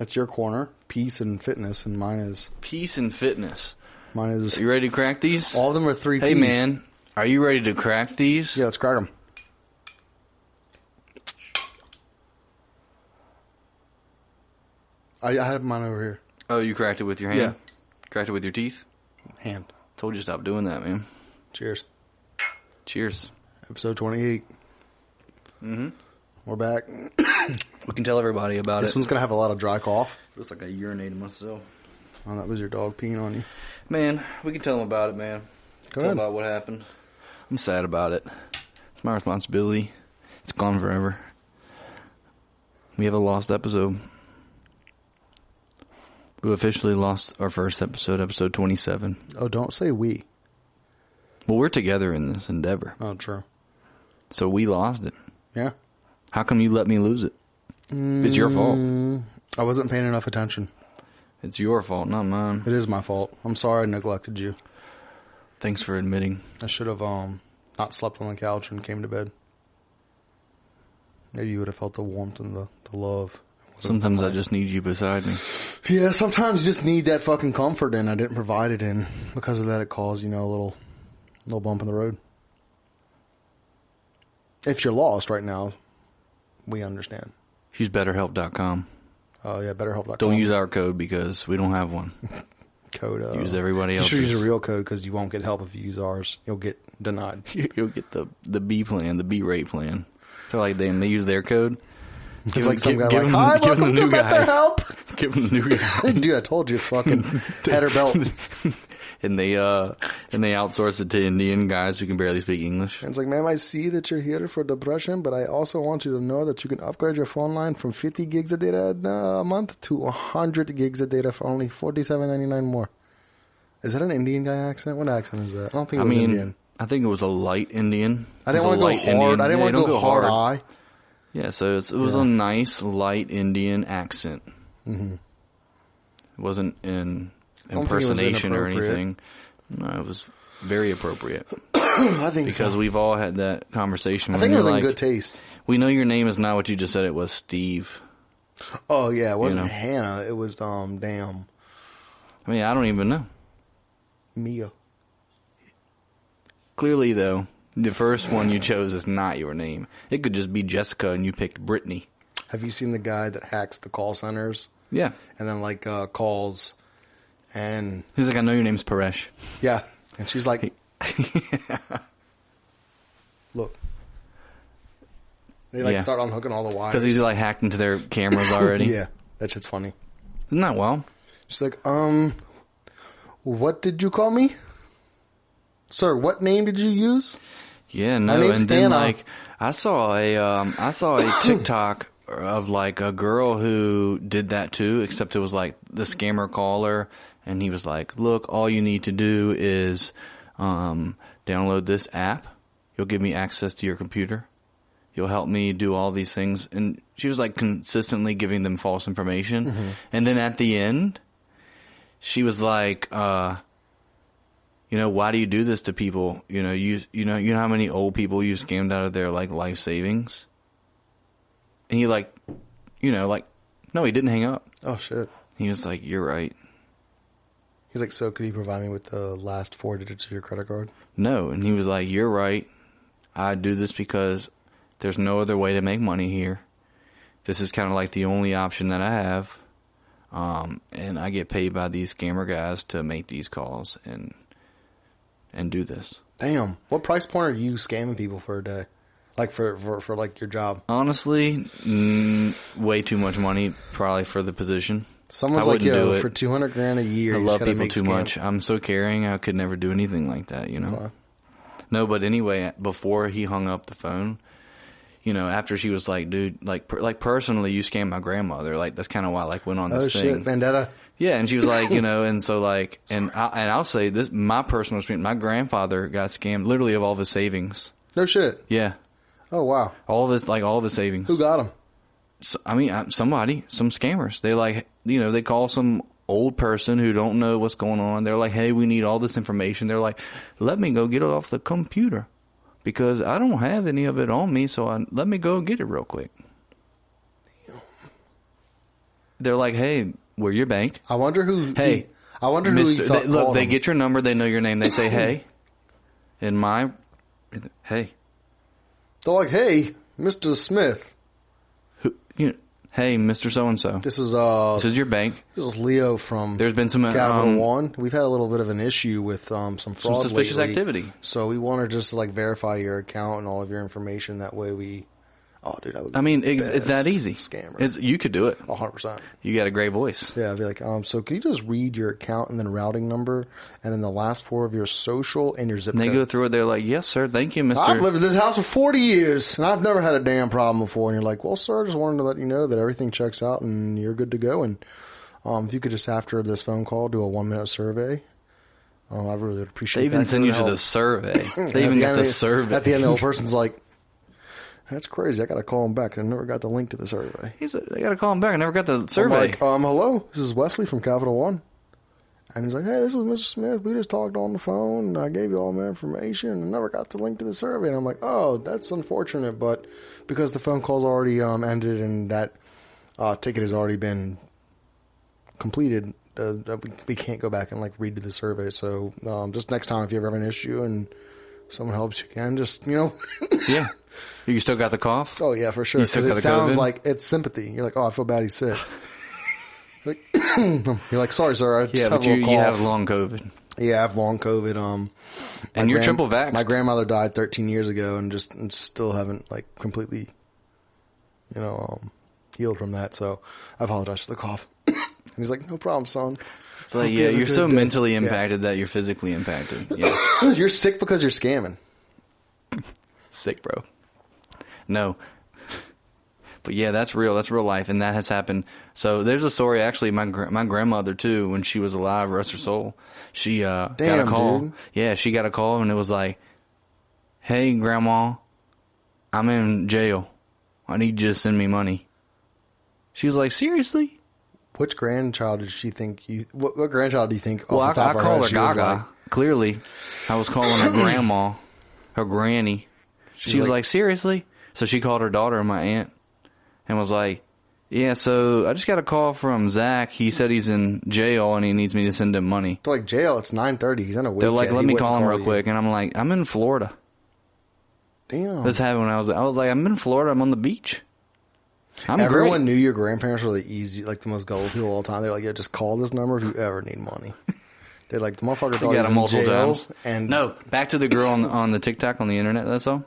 That's your corner. Peace and fitness, and mine is... Peace and fitness. Mine is... Are you ready to crack these? All of them are 3 Ps. Hey, man. Are you ready to crack these? Yeah, let's crack them. I have mine over here. Oh, you cracked it with your hand? Yeah. Cracked it with your teeth? Hand. Told you to stop doing that, man. Cheers. Cheers. Episode 28. Mm-hmm. We're back. We can tell everybody about This it. one's going to have a lot of dry cough. Looks like I urinated myself. Oh, that was your dog peeing on you. Man, we can tell them about it, man. Go Tell ahead. about what happened. I'm sad about it. It's my responsibility. It's gone forever. We have a lost episode. We officially lost our first episode 27. Oh, don't say we. Well, we're together in this endeavor. Oh, true. So we lost it. Yeah. How come you let me lose it? It's your fault. I wasn't paying enough attention. It's your fault, not mine. It is my fault. I'm sorry I neglected you. Thanks for admitting. I should have not slept on the couch and came to bed. Maybe you would have felt the warmth and the love. Sometimes I just need you beside me. Yeah, sometimes you just need that fucking comfort, and I didn't provide it, and because of that it caused, a little bump in the road. If you're lost right now, we understand. Use BetterHelp.com. Oh, yeah, BetterHelp.com. Don't use our code because we don't have one. Code. Use everybody else's. You should use a real code because you won't get help if you use ours. You'll get denied. You'll get the B plan, the B rate plan. I feel like they use their code. It's like some guy like, hi, welcome to BetterHelp. Give him the new guy. Dude, I told you, fucking header belt. And they outsource it to Indian guys who can barely speak English. And it's like, ma'am, I see that you're here for depression, but I also want you to know that you can upgrade your phone line from 50 gigs of data a month to 100 gigs of data for only $47.99 more. Is that an Indian guy accent? What accent is that? I don't think it was Indian. I think it was a light Indian. I didn't want to go hard. Indian. I didn't want to go hard eye. Yeah, so it was a nice light Indian accent. Mm-hmm. It wasn't an impersonation or anything. No, it was very appropriate. I think because we've all had that conversation. I think it was in good taste. We know your name is not what you just said it was, Steve. Oh, yeah, it wasn't Hannah. It was, damn. I mean, I don't even know. Mia. Clearly, though, the first one you chose is not your name. It could just be Jessica and you picked Brittany. Have you seen the guy that hacks the call centers? Yeah. And then, calls and... He's like, I know your name's Paresh. Yeah. And she's like... Look. They, start unhooking all the wires. Because he's, hacked into their cameras already. Yeah. That shit's funny. Isn't that wild? She's like, what did you call me? Sir, what name did you use? Yeah, no, and then I saw a TikTok of a girl who did that too, except it was the scammer caller, and he was like, look, all you need to do is download this app. You'll give me access to your computer. You'll help me do all these things. And she was consistently giving them false information. Mm-hmm. And then at the end, she was like, why do you do this to people? You know how many old people you scammed out of their life savings? And he no, he didn't hang up. Oh shit. He was like, you're right. He's like, so could you provide me with the last 4 digits of your credit card? No. And he was like, you're right. I do this because there's no other way to make money here. This is kind of the only option that I have. And I get paid by these scammer guys to make these calls and do this. Damn. What price point are you scamming people for a day? For your job? Honestly, way too much money probably for the position. Someone's like, yo, for $200,000 a year, I love people too much. I'm so caring. I could never do anything like that, Okay. No, but anyway, before he hung up the phone, after she was like, dude, personally, you scammed my grandmother. That's kind of why I went on this thing. Oh shit, vendetta. Yeah, and she was like, and so I'll say this, my personal experience, my grandfather got scammed literally of all of his savings. No shit. Yeah. Oh wow. All this, all the savings. Who got him? So, somebody, some scammers. They they call some old person who don't know what's going on. They're like, hey, we need all this information. They're like, let me go get it off the computer because I don't have any of it on me. So let me go get it real quick. They're like, hey, we're your bank. I wonder who. Hey, I wonder who. Look, they get your number. They know your name. They say, hey, hey. They're like, hey, Mr. Smith. Hey, Mr. So-and-so. This is your bank. This is Leo from There's been some Capital One. We've had a little bit of an issue with some fraud, some suspicious lately. activity. So we want to just like verify your account and all of your information. That way we. Oh, dude, that would be it's that easy. Scammer. You could do it. 100%. You got a great voice. Yeah, I'd be like, so can you just read your account and then routing number and then the last 4 of your social and your zip code? They go through it. They're like, yes, sir. Thank you, Mr. I've lived in this house for 40 years and I've never had a damn problem before. And you're like, well, sir, I just wanted to let you know that everything checks out and you're good to go. And if you could just, after this phone call, do a 1-minute survey. I really would appreciate that. They even send you to the survey. They even got the survey. At the end, the old person's like, that's crazy. I got to call him back. I never got the link to the survey. He said, I got to call him back. I never got the survey. I'm like, hello, this is Wesley from Capital One. And he's like, hey, this is Mr. Smith. We just talked on the phone, and I gave you all my information, and never got the link to the survey. And I'm like, oh, that's unfortunate, but because the phone call's already ended and that ticket has already been completed, we can't go back and like redo the survey. So just next time, if you ever have an issue and someone helps you again, just, Yeah. You still got the cough? Oh, yeah, for sure. Because it sounds like it's sympathy. You're like, oh, I feel bad he's sick. You're like, sorry, sir. I just have a little cough. You have long COVID. Yeah, I have long COVID. And you're triple vaxxed. My grandmother died 13 years ago and still haven't like completely, healed from that. So I apologize for the cough. And he's like, no problem, son. It's like, yeah, you're so mentally impacted that you're physically impacted. Yeah. You're sick because you're scamming. Sick, bro. No. But yeah, that's real. That's real life. And that has happened. So there's a story, actually, my grandmother, too, when she was alive, rest her soul, she got a call. Dude. Yeah, she got a call, and it was like, hey, Grandma, I'm in jail. I need you to send me money. She was like, seriously? Which grandchild did she think you... What grandchild do you think... Well, I call her Gaga. Like, clearly, I was calling her Grandma, her granny. She was like, seriously? So she called her daughter and my aunt and was like, yeah, so I just got a call from Zach. He said he's in jail and he needs me to send him money. They're like, jail? It's 9:30. He's on a weekend. They're like, let me call him real quick. And I'm like, I'm in Florida. Damn. This happened when I was like, I'm in Florida. I'm on the beach. Everyone knew your grandparents were the most gullible people all the time. They're like, yeah, just call this number if you ever need money. They're like, the motherfucker thought he was in jail. And no, back to the girl on the TikTok on the internet, that's all.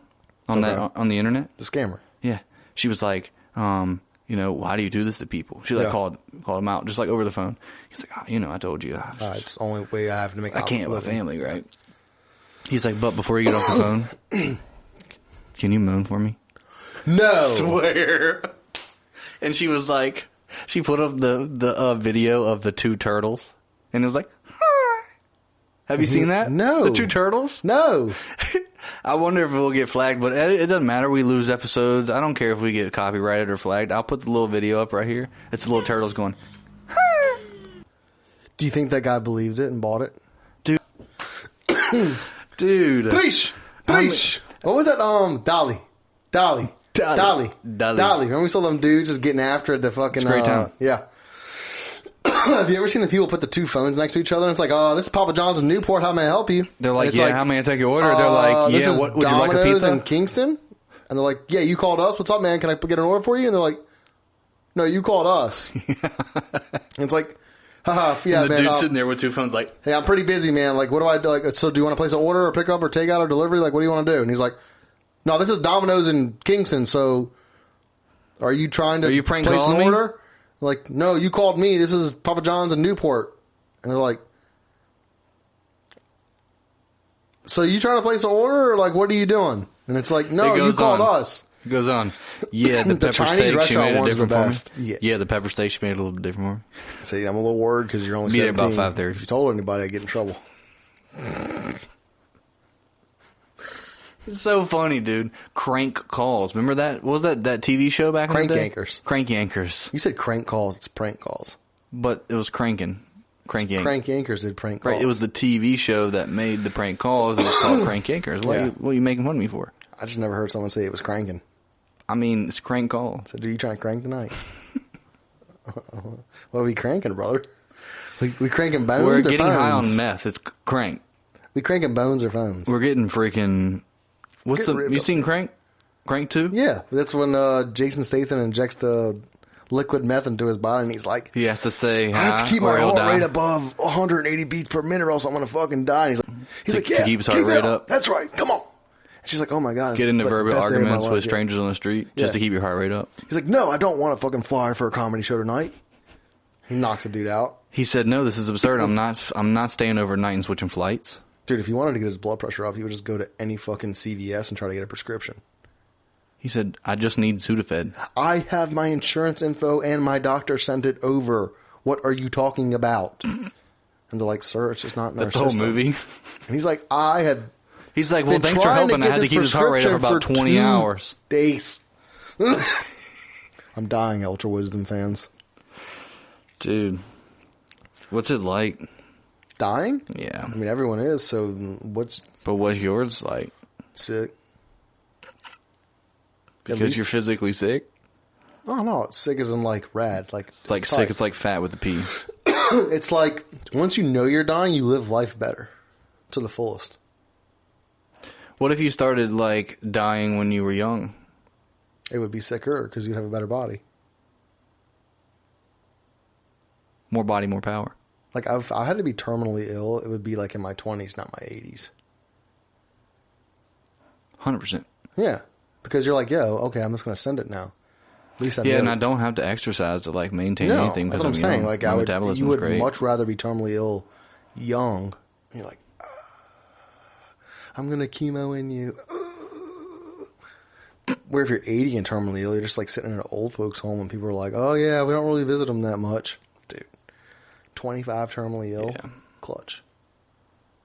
On the internet? The scammer. Yeah. She was like, why do you do this to people? She called him out just like over the phone. He's like, I told you. It's the only way I have to make I can't have a family, right? He's like, but before you get off the phone, can you moan for me? No. I swear. And she was like, she put up the video of the 2 turtles and it was like, have you seen that? No. The 2 turtles? No. I wonder if we'll get flagged, but it doesn't matter. We lose episodes. I don't care if we get copyrighted or flagged. I'll put the little video up right here. It's the little turtles going. Do you think that guy believed it and bought it? Dude. Preach. What was that? Dolly. Remember we saw them dudes just getting after it? The fucking. It's a great time. Yeah. Have you ever seen the people put the 2 phones next to each other? And it's like, oh, this is Papa John's in Newport. How may I help you? They're like, how may I take your order? They're like, this is would you like a pizza? in Kingston? And they're like, yeah, you called us. What's up, man? Can I get an order for you? And they're like, no, you called us. And it's like, haha, yeah, and the man. dude's sitting there with 2 phones like, hey, I'm pretty busy, man. Like, what do I do? Like, so do you want to place an order or pick up or take out or delivery? Like, what do you want to do? And he's like, no, this is Domino's in Kingston. So are you trying to place an order? Like, no, you called me. This is Papa John's in Newport. And they're like, so you trying to place an order or like, what are you doing? And it's like, no, you called us. It goes on. Yeah, the pepper Chinese steak, she made it different for me. Yeah, the pepper steak, she made it a little bit different for me. See, I'm a little worried because you're only 17. Be there about 5:30. If you told anybody, I'd get in trouble. It's so funny, dude. Crank calls. Remember that? What was that TV show back in the day? Crank Yankers. You said crank calls. It's prank calls. But it was cranking. Crank Yankers. Crank Yankers did prank calls. Right. It was the TV show that made the prank calls. It was called Crank Yankers. What are you making fun of me for? I just never heard someone say it was cranking. I mean, it's crank call. So, do you trying to crank tonight? What are we cranking, brother? We cranking bones We're or getting phones? high on meth. It's crank. We cranking bones or phones? We're getting freaking... You seen Crank? Crank 2? Yeah, that's when Jason Statham injects the liquid meth into his body, and he's like, He has to say, I have to keep my heart rate above 180 beats per minute, or else I'm gonna fucking die. And he's like, yeah, to keep his heart rate up. That's right. Come on. And she's like, oh my god. Get into verbal best day of my arguments life. with strangers on the street just to keep your heart rate up. He's like, no, I don't want to fucking fly for a comedy show tonight. He knocks a dude out. He said, no, this is absurd. I'm not staying overnight and switching flights. Dude, if he wanted to get his blood pressure up, he would just go to any fucking CVS and try to get a prescription. He said, I just need Sudafed. I have my insurance info and my doctor sent it over. What are you talking about? And they're like, sir, it's just not in our system. That's the whole movie. And he's like, He's like, well, thanks for helping. I had to keep his heart rate up about 20 hours. Days. I'm dying, UltraWisdom fans. Dude, what's it like? Dying? Yeah. I mean, everyone is, so what's... But what's yours like? Sick. Because you're physically sick? Oh, no, it's sick as in, like, rad. Like, it's like sick, it's like fat with a P. It's like, once you know you're dying, you live life better. To the fullest. What if you started, like, dying when you were young? It would be sicker, because you'd have a better body. More body, more power. Like, if I had to be terminally ill, it would be, like, in my 20s, not my 80s. 100%. Yeah. Because you're like, yo, okay, I'm just going to send it now. At least I know. Yeah, and I don't have to exercise to, like, maintain anything. That's what I'm saying. Young. Like, My metabolism's you would great. much rather be terminally ill young. And you're like, I'm going to chemo in you. Where if you're 80 and terminally ill, you're just like sitting in an old folks home and people are like, oh yeah, we don't really visit them that much. Dude, 25 terminally ill, clutch.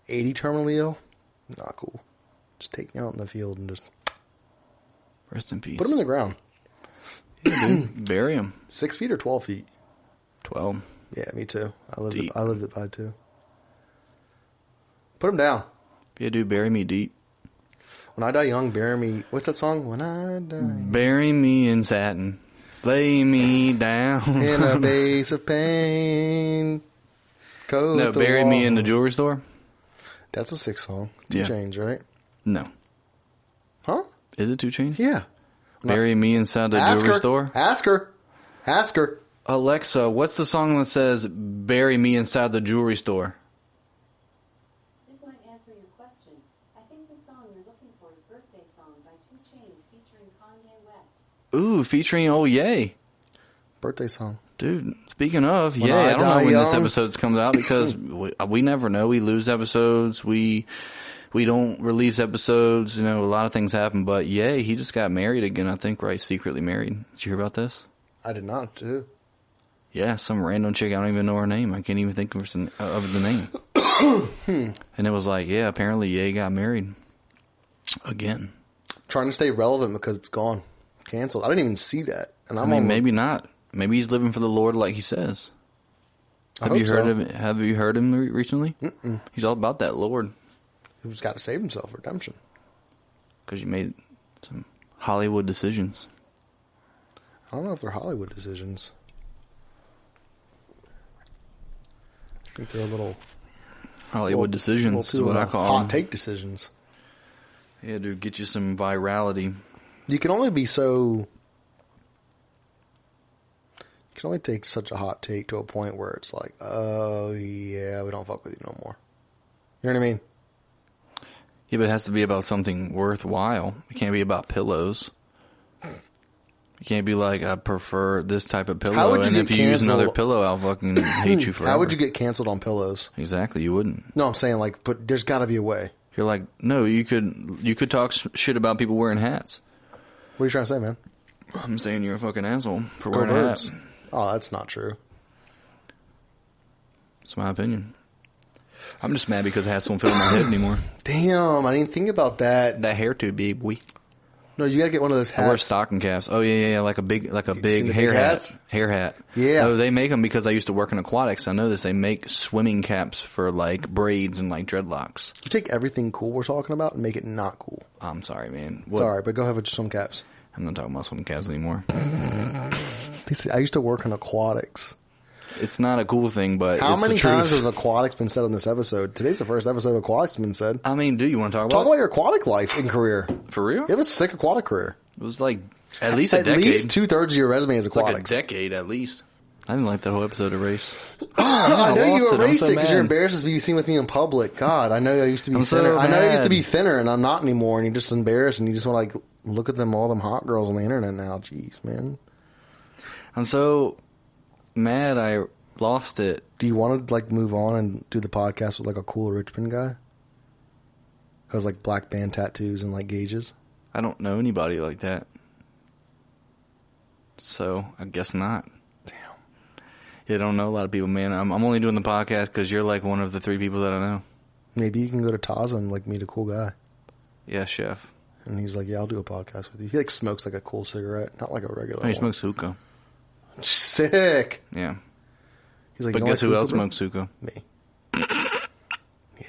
80 terminally ill, not cool. Just take me out in the field and just... Rest in peace. Put them in the ground. Yeah, dude. Bury them. 6 feet or 12 feet? 12. Yeah, me too. I lived it by too. Put them down. Yeah, dude, bury me deep. When I die young, bury me... What's that song? When I die... Bury me in satin. Lay me down. In a base of pain. No, bury me in the jewelry store. That's a sick song. 2 Yeah. Chainz, right? No. Huh? Is it 2 Chainz? Yeah. Bury me inside the jewelry store? Ask her. Alexa, what's the song that says, bury me inside the jewelry store? This might answer your question. I think the song you're looking for is Birthday Song by 2 Chainz featuring Kanye West. Ooh, featuring Oh Yay. Birthday song. Dude, speaking of, When I don't know when this young. episode comes out because we never know. We lose episodes. We don't release episodes. You know, a lot of things happen. But Ye, he just got married again, I think, right? Secretly married. Did you hear about this? I did not, too. Yeah, some random chick. I don't even know her name. I can't even think of the name. And it was like, yeah, apparently Ye got married again. Trying to stay relevant because it's gone. Canceled. I didn't even see that. And I mean, maybe not. Maybe he's living for the Lord like he says. Have you heard him recently? Mm-mm. He's all about that Lord. He's got to save himself. Redemption. Because you made some Hollywood decisions. I don't know if they're Hollywood decisions. I think they're a little... Hollywood decisions is what I call them. Hot take decisions. Yeah, dude, get you some virality. You can only be so... You can only take such a hot take to a point where it's like, oh, yeah, we don't fuck with you no more. You know what I mean? Yeah, but it has to be about something worthwhile. It can't be about pillows. You can't be like, I prefer this type of pillow, and if you use another pillow, I'll fucking hate you forever. How would you get canceled on pillows? Exactly, you wouldn't. No, I'm saying, like, but there's got to be a way. You're like, no, you could talk shit about people wearing hats. What are you trying to say, man? I'm saying you're a fucking asshole for Go wearing birds. a hat. Oh, that's not true. It's my opinion. I'm just mad because hats don't fit on my head anymore. Damn, I didn't think about that. That hair too big, boy. No, you gotta get one of those hats. I wear stocking caps. Oh yeah, like a big the hair big hat. hats? Hair hat. Yeah. Oh, they make them because I used to work in aquatics. I know this. They make swimming caps for like braids and like dreadlocks. You take everything cool we're talking about and make it not cool. I'm sorry, man. It's alright, but go ahead with your swim caps. I'm not talking about swim caps anymore. Damn, I used to work in aquatics. It's not a cool thing, but how it's many the truth. times has aquatics been said on this episode? Today's the first episode of aquatics been said. I mean, do you want to talk Talk about about your aquatic life and career. For real? You have a sick aquatic career. It was like at least a decade. At least 2/3 of your resume is It's like aquatics. a decade at least. I didn't like that whole episode of Race. I know you erased it because mad. you're embarrassed to be seen with me in public. God, I know I used to be I'm so thinner. I know I used to mad. be thinner, and I'm not anymore. And you're just embarrassed, and you just want to like look at all them hot girls on the internet now. Jeez, man. I'm so mad I lost it. Do you want to like move on and do the podcast with like a cool Richmond guy who has like black band tattoos and like gauges? I don't know anybody like that. So, I guess not. Damn. Yeah, I don't know a lot of people, man. I'm only doing the podcast because you're like one of the 3 people that I know. Maybe you can go to Taza and like meet a cool guy. Yeah, chef. And he's like, yeah, I'll do a podcast with you. He like smokes like a cool cigarette, not like a regular Oh, he one. smokes hookah. Sick. Yeah. He's like, But "You guess like who hookah, else bro?" smokes hookah? Me. Yeah.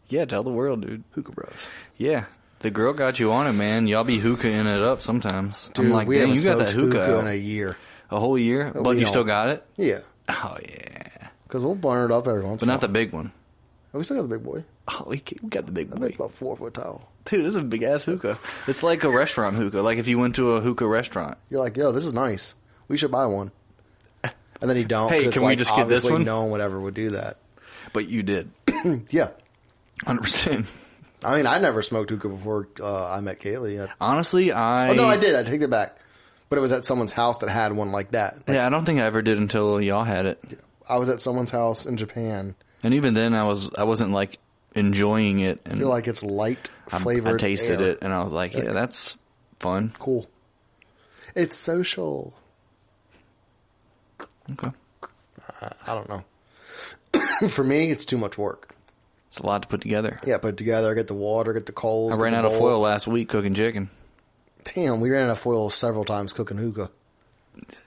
Yeah, tell the world, dude. Hookah bros. Yeah. The girl got you on it, man. Y'all be hookahing it up sometimes. Dude, I'm like, we dang, haven't you got smoked that hookah in out. a year. A whole year? Oh, But we you don't. still got it? Yeah. Oh, yeah. Because we'll burn it up every once But in a not the while. big one. Oh, we still got the big boy. Oh, we got the big That boy. makes about 4 foot tall. Dude, this is a big-ass hookah. It's like a restaurant hookah. Like if you went to a hookah restaurant. You're like, yo, this is nice. We should buy one. And then you don't. Hey, 'cause it's can we like, just get this obviously one? No one would ever would do that. But you did. Yeah. 100%. I mean, I never smoked hookah before I met Kaylee. Honestly, Oh, no, I did. I take it back. But it was at someone's house that had one like that. Like, Yeah, I don't think I ever did until y'all had it. I was at someone's house in Japan. And even then, I wasn't like enjoying it. And You're like, it's light flavored. I tasted air. it, and I was like, yeah, that's fun. Cool. It's social. Okay. I don't know. For me, it's too much work. It's a lot to put together. Yeah, put it together, get the water, get the coals. I get ran the out of bowl. foil last week cooking chicken. Damn, we ran out of foil several times cooking hookah.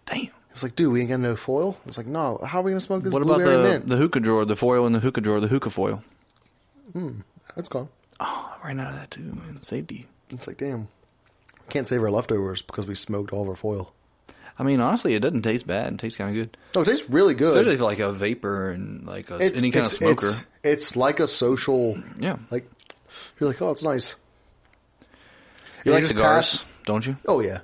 Damn. It was like, dude, we ain't got no foil. I was like, no, how are we going to smoke this What about blueberry mint? the hookah drawer, the foil in the hookah drawer, the hookah foil? That's gone. Oh, I ran out of that too, man. Safety. It's like, damn. Can't save our leftovers because we smoked all of our foil. I mean, honestly, it doesn't taste bad. It tastes kind of good. Oh, it tastes really good. Especially if like a vapor and like any kind of smoker. It's like a social, Yeah. like, you're like, oh, it's nice. You Yeah, like just cigars, pass- don't you? Oh, yeah.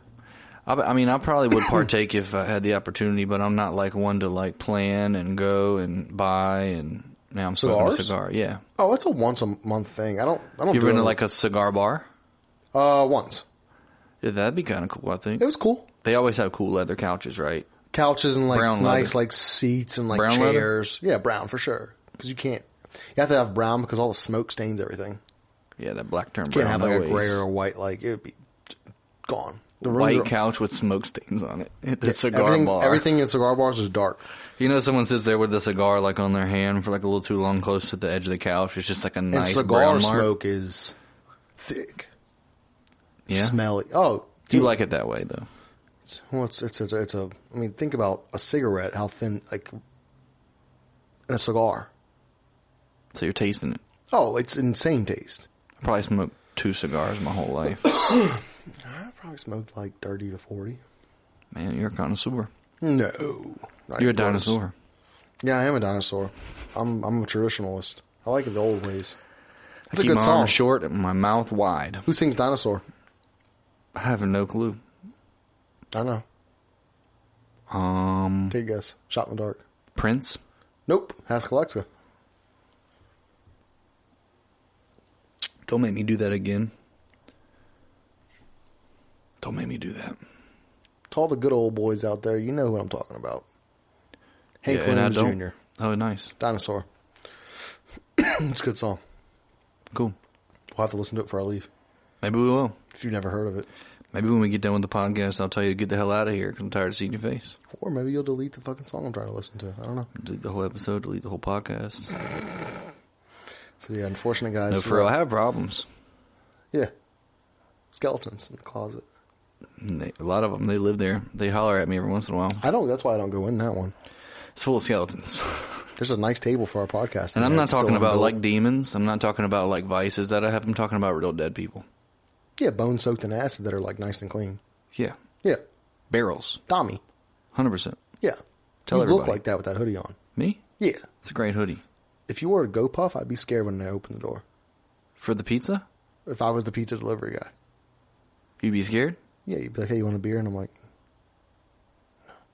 I mean, I probably would partake if I had the opportunity, but I'm not like one to like plan and go and buy and now I'm smoking a Cigars? cigar. Yeah. Oh, it's a once a month thing. I don't You do ever been it to like a cigar bar? once. Yeah, that'd be kind of cool, I think. It was cool. They always have cool leather couches, right? Couches and like Brown nice leather. like seats and like Brown leather? chairs. Yeah, brown for sure. Because you have to have brown because all the smoke stains everything. Yeah, that black term You can't brown. have like always. a gray or a white, like it would be gone. The rooms White are- couch with smoke stains on it. At the yeah, cigar bar. everything in cigar bars is dark. You know, someone sits there with the cigar like on their hand for like a little too long, close to the edge of the couch. It's just like a And nice cigar brown mark. smoke is thick. Yeah? Smelly. Oh, Do you like it that way though? well, it's a. I mean, think about a cigarette. How thin, like, and a cigar. So you're tasting it. Oh, it's insane taste. I probably smoked 2 cigars my whole life. I probably smoked like 30 to 40. Man, you're a connoisseur. No, not You're a even close. dinosaur. Yeah, I am a dinosaur. I'm a traditionalist. I like it the old ways. It's a Keep good my song. arms short and my mouth wide. Who sings Dinosaur? I have no clue. I know. Take a guess. Shot in the dark. Prince? Nope. Ask Alexa. Don't make me do that again. Don't make me do that. To all the good old boys out there, you know who I'm talking about. Hank Yeah, and I Williams don't. Jr. Oh, nice. Dinosaur. It's a good song. Cool. We'll have to listen to it before I leave. Maybe we will. If you've never heard of it. Maybe when we get done with the podcast, I'll tell you to get the hell out of here because I'm tired of seeing your face. Or maybe you'll delete the fucking song I'm trying to listen to. I don't know. Delete the whole episode, delete the whole podcast. So yeah, unfortunate guys. No, for real, I have problems. Yeah. Skeletons in the closet. And a lot of them, they live there. They holler at me every once in a while. I don't. That's why I don't go in that one. It's full of skeletons. There's a nice table for our podcast. And I'm there. not It's talking still about unbuilt. like demons. I'm not talking about like vices that I have. I'm talking about real dead people. Yeah, bone soaked in acid that are like nice and clean. Yeah. Yeah. Barrels. Tommy. 100%. Yeah. Tell you everybody. look like that with that hoodie on. Me? Yeah. It's a great hoodie. If you wore a Go Puff, I'd be scared when I open the door. For the pizza? If I was the pizza delivery guy. You'd be scared? Yeah, you'd be like, hey, you want a beer? And I'm like,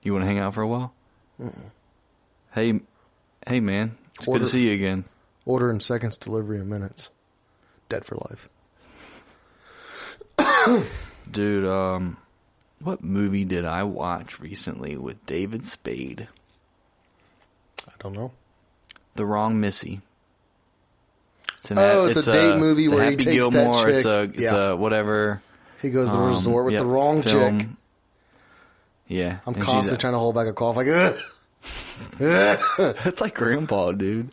You want to hang out for a while? Hey, man. It's good to see you again. order in seconds, delivery in minutes. Dead for life. Dude, what movie did I watch recently with David Spade? I don't know. The Wrong Missy. It's a date movie where he Happy takes Gilmore, that chick. It's a whatever. He goes to the resort with the wrong film. chick. Yeah. I'm constantly trying to hold back a cough like, ugh. It's like Grandpa, dude.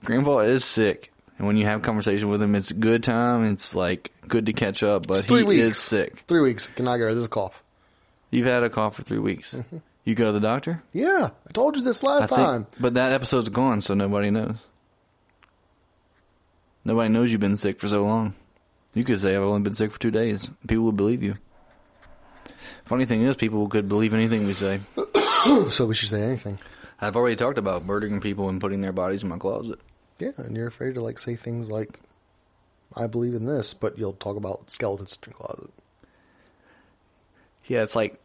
Grandpa is sick. And when you have conversation with him, it's a good time. It's like good to catch up, but he is sick. 3 weeks. Cannot get rid of this cough. You've had a cough for 3 weeks. Mm-hmm. You go to the doctor? Yeah. I told you this last time. But that episode's gone, so nobody knows. Nobody knows you've been sick for so long. You could say I've only been sick for 2 days. People would believe you. Funny thing is, people could believe anything we say. So we should say anything. I've already talked about murdering people and putting their bodies in my closet. Yeah, and you're afraid to like say things like, I believe in this, but you'll talk about skeletons in your closet. Yeah, it's like...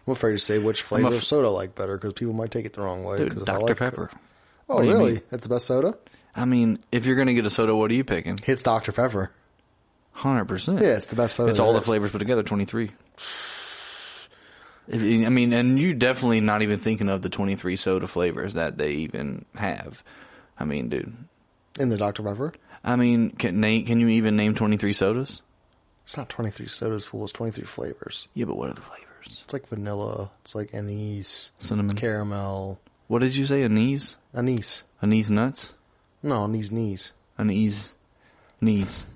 I'm afraid to say which flavor of soda I like better, because people might take it the wrong way. Dude, Dr. Pepper. Oh, really? That's the best soda? I mean, if you're going to get a soda, what are you picking? It's Dr. Pepper. 100%. Yeah, it's the best soda. It's all the flavors put together, 23. I mean, and you're definitely not even thinking of the 23 soda flavors that they even have. I mean, dude. In the Dr. Pepper? I mean, can you even name 23 sodas? It's not 23 sodas, fool. It's 23 flavors. Yeah, but what are the flavors? It's like vanilla. It's like anise. Cinnamon. Caramel. What did you say? Anise? Anise. Anise nuts? No, anise. Anise. Knees.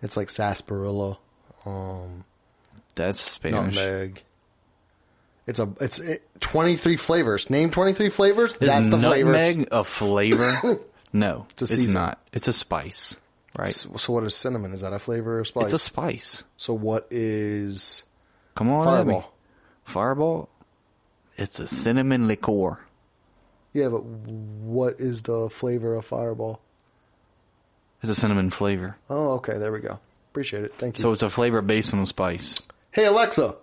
It's like sarsaparilla. That's Spanish. Nutmeg. It's 23 flavors. Name 23 flavors. That's the nutmeg flavors. A flavor? No, it's season. not. It's a spice, right? So what is cinnamon? Is that a flavor or spice? It's a spice. So what is... Come on, Fireball. Abby. Fireball? It's a cinnamon liqueur. Yeah, but what is the flavor of Fireball? It's a cinnamon flavor. Oh, okay. There we go. Appreciate it. Thank you. So it's a flavor based on a spice. Hey, Alexa.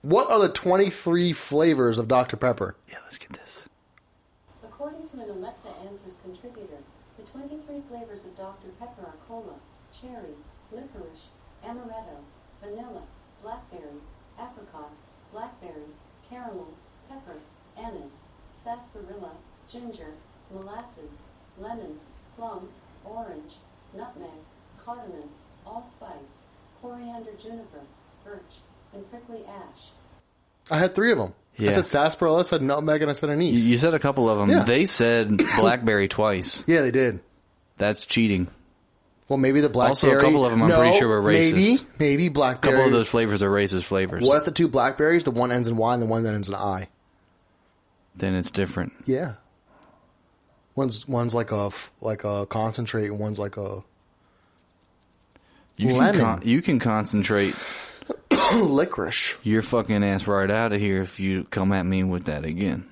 What are the 23 flavors of Dr. Pepper? Yeah, let's get this. According to an Alexa Answers contributor, the 23 flavors of Dr. Pepper are cola, cherry, licorice, amaretto, vanilla, blackberry, apricot, blackberry, caramel, pepper, anise, sarsaparilla, ginger, molasses, lemon, plum, orange, nutmeg, cardamom, allspice, coriander, juniper, birch, and prickly ash. I had 3 of them. Yeah. I said sarsaparilla, I said nutmeg, and I said anise. You said a couple of them. Yeah. They said blackberry twice. Yeah, they did. That's cheating. Well, maybe the blackberry... Also, a couple of them I'm pretty sure were racist. Maybe A blackberry... couple of those flavors are racist flavors. What if the 2 blackberries, the one ends in Y and the one that ends in I? Then it's different. Yeah. One's like a concentrate, and one's like a lemon. You can concentrate licorice. your fucking ass right out of here if you come at me with that again.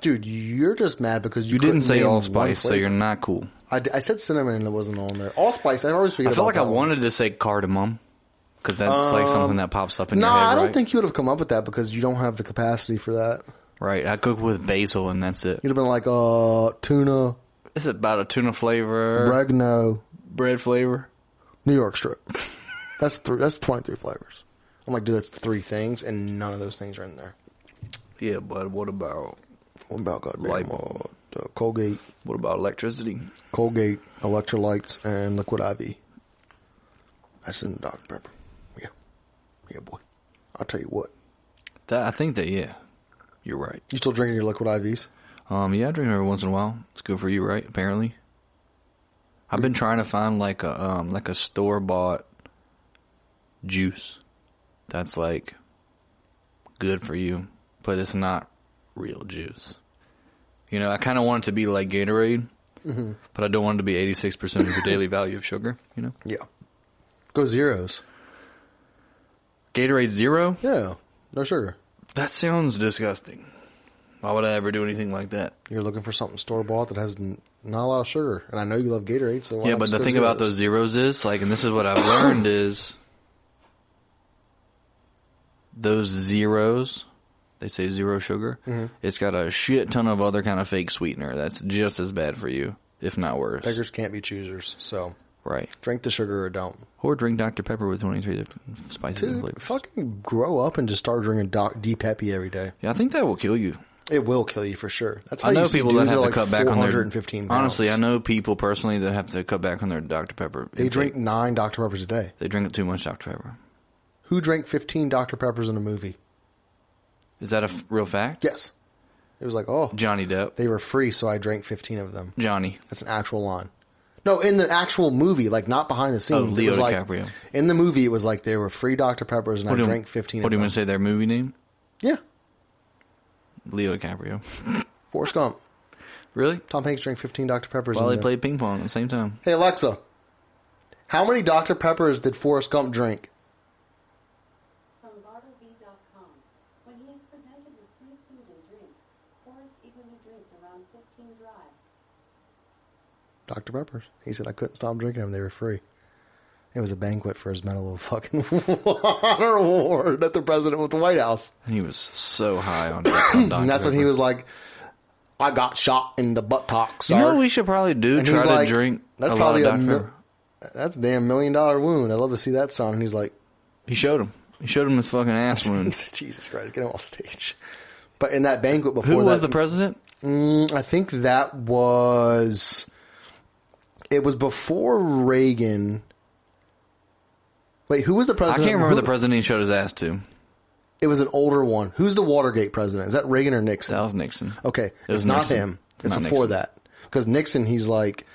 Dude, you're just mad because You didn't say name allspice, so one you're flavor. not cool. I said cinnamon and it wasn't on there. Allspice, I always forget I felt about like I that one. wanted to say cardamom because that's like something that pops up in your head, I don't right? think you would have come up with that because you don't have the capacity for that. Right, I cook with basil and that's it. You'd have been like tuna, It's about a tuna flavor, oregano, bread flavor. New York strip. That's 23 flavors. I'm like, dude, that's 3 things, and none of those things are in there. Yeah, but what about goddamn Light bulb. Colgate, what about electricity? Colgate, electrolytes, and liquid IV. That's in Dr. Pepper. Yeah, boy. I'll tell you what. I think that you're right. You still drinking your liquid IVs? Yeah, I drink every once in a while. It's good for you, right? Apparently. I've been trying to find like a store bought juice that's like good for you, but it's not real juice. You know, I kind of want it to be like Gatorade, but I don't want it to be 86% of your daily value of sugar, you know? Yeah. Go zeros. Gatorade Zero? Yeah. No sugar. That sounds disgusting. Why would I ever do anything like that? You're looking for something store-bought that has not a lot of sugar. And I know you love Gatorade, so why Yeah, not but just the go thing zeros? about those zeros is, like, and this is what I've learned is those zeros, they say zero sugar, it's got a shit ton of other kind of fake sweetener that's just as bad for you, if not worse. Beggars can't be choosers, so Right. drink the sugar or don't. Or drink Dr. Pepper with 23 different spices and Dude, flavors. fucking grow up and just start drinking D-Peppy every day. Yeah, I think that will kill you. It will kill you for sure. That's how I know you see people that dudes have are to like cut back on their 415 pounds. Honestly, I know people personally that have to cut back on their Dr. Pepper. They intake. drink 9 Dr. Peppers a day. They drink too much Dr. Pepper. Who drank 15 Dr. Peppers in a movie? Is that a real fact? Yes. It was like, oh, Johnny Depp. they were free, so I drank 15 of them. Johnny. That's an actual line. No, in the actual movie, like not behind the scenes. Leo it was like, DiCaprio. in the movie, it was like they were free Dr. Peppers, and I drank 15 What of do you them. want to say their movie name? Yeah. Leo DiCaprio. Forrest Gump. Really? Tom Hanks drank 15 Dr. Peppers. While in they the- played ping pong at the same time. Hey, Alexa. How many Dr. Peppers did Forrest Gump drink? From BartleB.com. When he is presented with free food and drink, Forrest eagerly drinks around 15 dry. Dr. Peppers. He said I couldn't stop drinking them. They were free. It was a banquet for his Medal of fucking Honor Award at the president with the White House. And he was so high on Dr. And that's when he Pepper. was like, I got shot in the buttocks, sir. You know what we should probably do? And Try he's to like, drink that's a lot probably of a Dr. mil- Pepper. That's a damn $1 million wound. I'd love to see that son. And he's like, He showed him. He showed him his fucking ass he wound. said, Jesus Christ, get him off stage. But in that banquet before Who was that, the president? I think that was, it was before Reagan. Wait, who was the I president? can't remember Who- the president he showed his ass to. It was an older one. Who's the Watergate president? Is that Reagan or Nixon? That was Nixon. Okay, It it's was not Nixon. him. It's It's not before Nixon. that. Because Nixon, he's like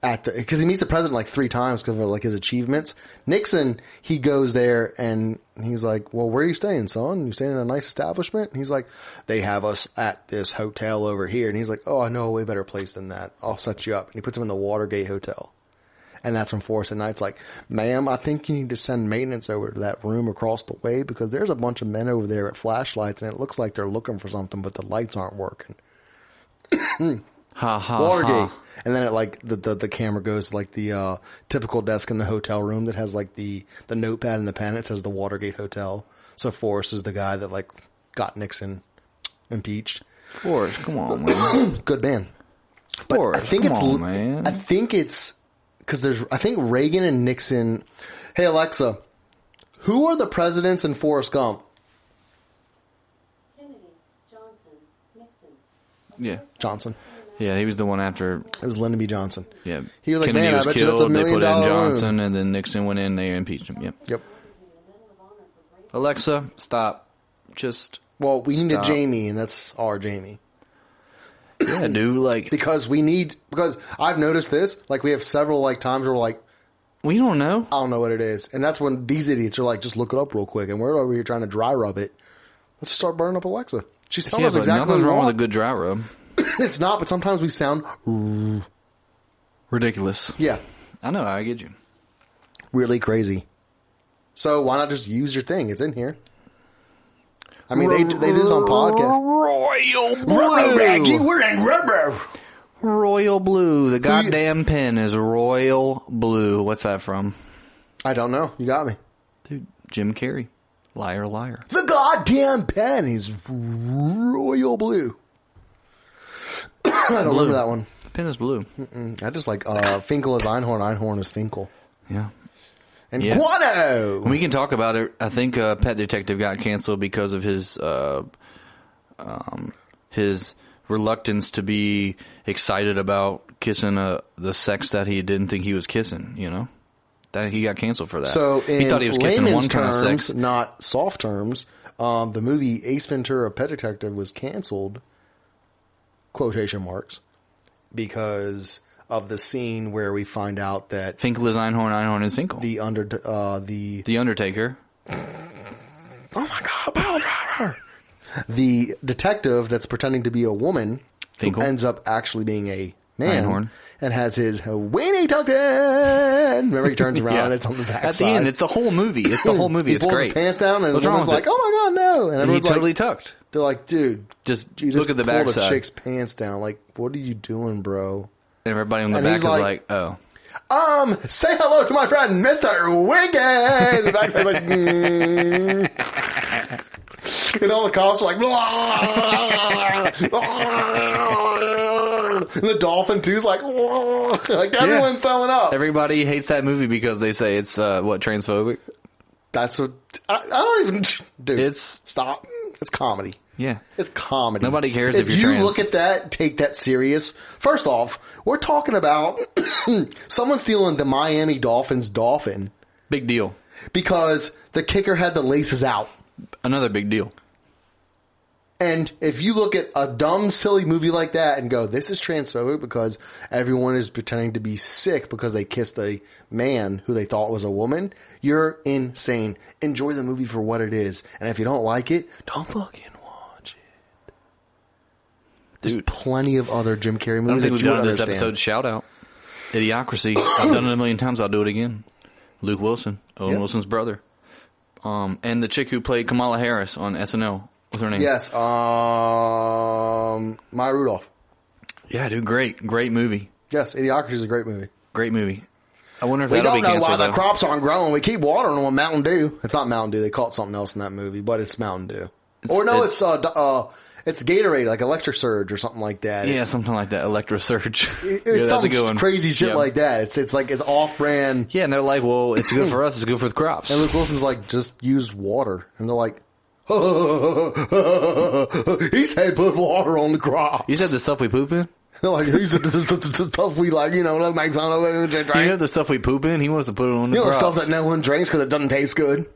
because he meets the president like 3 times because of like his achievements. Nixon, he goes there and he's like, "Well, where are you staying, son? You staying in a nice establishment?" And he's like, "They have us at this hotel over here." And he's like, "Oh, I know a way better place than that. I'll set you up." And he puts him in the Watergate Hotel. And that's when Forrest at Night's like, "Ma'am, I think you need to send maintenance over to that room across the way because there's a bunch of men over there at flashlights and it looks like they're looking for something, but the lights aren't working." Ha ha. Watergate. Ha. And then it like the camera goes to like the typical desk in the hotel room that has like the notepad and the pen. It says the Watergate Hotel. So Forrest is the guy that like got Nixon impeached. Forrest, come on, man. Good man. But Forrest, I think come it's on, man. I think it's because I think Reagan and Nixon. Hey Alexa, who are the presidents in Forrest Gump? Kennedy, Johnson, Nixon. Yeah. Johnson. Yeah, he was the one after. It was Lyndon B. Johnson. Yeah. He was like, Kennedy "Man, I was bet you that's killed. $1 They million put in wound." Johnson, and then Nixon went in. They impeached him. Yep. Yep. Alexa, stop. Just Well, we need a Stop. Jamie, and that's our Jamie. yeah, dude. Like Because I've noticed this, like we have several like times where we're like, we don't know. I don't know what it is. And that's when these idiots are like, just look it up real quick. And we're over here trying to dry rub it. Let's just start burning up Alexa. She's telling Yeah, us but exactly nothing's what we wrong with a want. good dry rub. It's not, but sometimes we sound, Ridiculous. yeah, I know. I get you. really crazy. So why not just use your thing? It's in here. I mean, they do this on podcast. Royal Blue. We're in rubber. Royal Blue. The goddamn pen is Royal Blue. What's that from? I don't know. You got me. Dude, Jim Carrey. Liar, liar. The goddamn pen is royal blue. I don't remember that one. The pen is blue. I just like Finkel is Einhorn, Einhorn is Finkel. Yeah. And Yeah. Guano! We can talk about it. I think Pet Detective got canceled because of his reluctance to be excited about kissing the sex that he didn't think he was kissing, you know? That he got canceled for that. So in he thought he was kissing layman's one kind of terms, sex. not soft terms, the movie Ace Ventura Pet Detective was canceled, quotation marks, because of the scene where we find out that Finkel is Einhorn, Einhorn is Finkel. the Undertaker. oh my god, pile driver! The detective that's pretending to be a woman who Finkel. ends up actually being a man Einhorn. and has his weenie tucked in. Remember, he turns around and it's on the back At the end, it's the whole movie. It's the whole movie. He It's pulls great. his pants down and everyone's like, oh my God, no. And And he everyone's totally like, tucked. they're like, dude, Just you look at the pulled a backside. chick's pants down. Like, what are you doing, bro? And everybody on the And back he's is like- like, oh. Say hello to my friend, Mr. Wiggins. The backside's like, and all the cops are like, and the dolphin too's like, like everyone's throwing up. Everybody hates that movie because they say it's, transphobic? That's what, I don't even, dude, stop. It's comedy. Yeah. It's comedy. Nobody cares if you're trans. If you look at that, take that serious. First off, we're talking about someone stealing the Miami Dolphins dolphin Big deal. because the kicker had the laces out. Another big deal. And if you look at a dumb, silly movie like that and go, this is transphobic because everyone is pretending to be sick because they kissed a man who they thought was a woman, you're insane. Enjoy the movie for what it is. And if you don't like it, don't fucking watch it. There's plenty of other Jim Carrey movies I don't think that we've you would done this understand. episode. Shout out. Idiocracy. I've done it a million times. I'll do it again. Luke Wilson. Owen Wilson's brother. And the chick who played Kamala Harris on SNL. What's her name? Yes, Maya Rudolph. Yeah, dude. Great movie. Yes, Idiocracy is a great movie. Great movie. I wonder if We that'll don't be know canceled, why the though. crops aren't growing. We keep watering them with Mountain Dew. It's not Mountain Dew. They call it something else in that movie, but it's Mountain Dew. It's Gatorade, like Electric Surge or something like that. Yeah, something like that. Electrosurge. It's that's a something good one. crazy shit Yeah. like that. It's like it's off-brand. Yeah, and they're like, well, it's good for us. It's good for the crops. And Luke Wilson's like, just use water. And they're like, he said put water on the crops. You said the stuff we poop in? They're like, these are the stuff we like, like make fun of it. You know the stuff we poop in? He wants to put it on the the crops. stuff that no one drinks because it doesn't taste good. And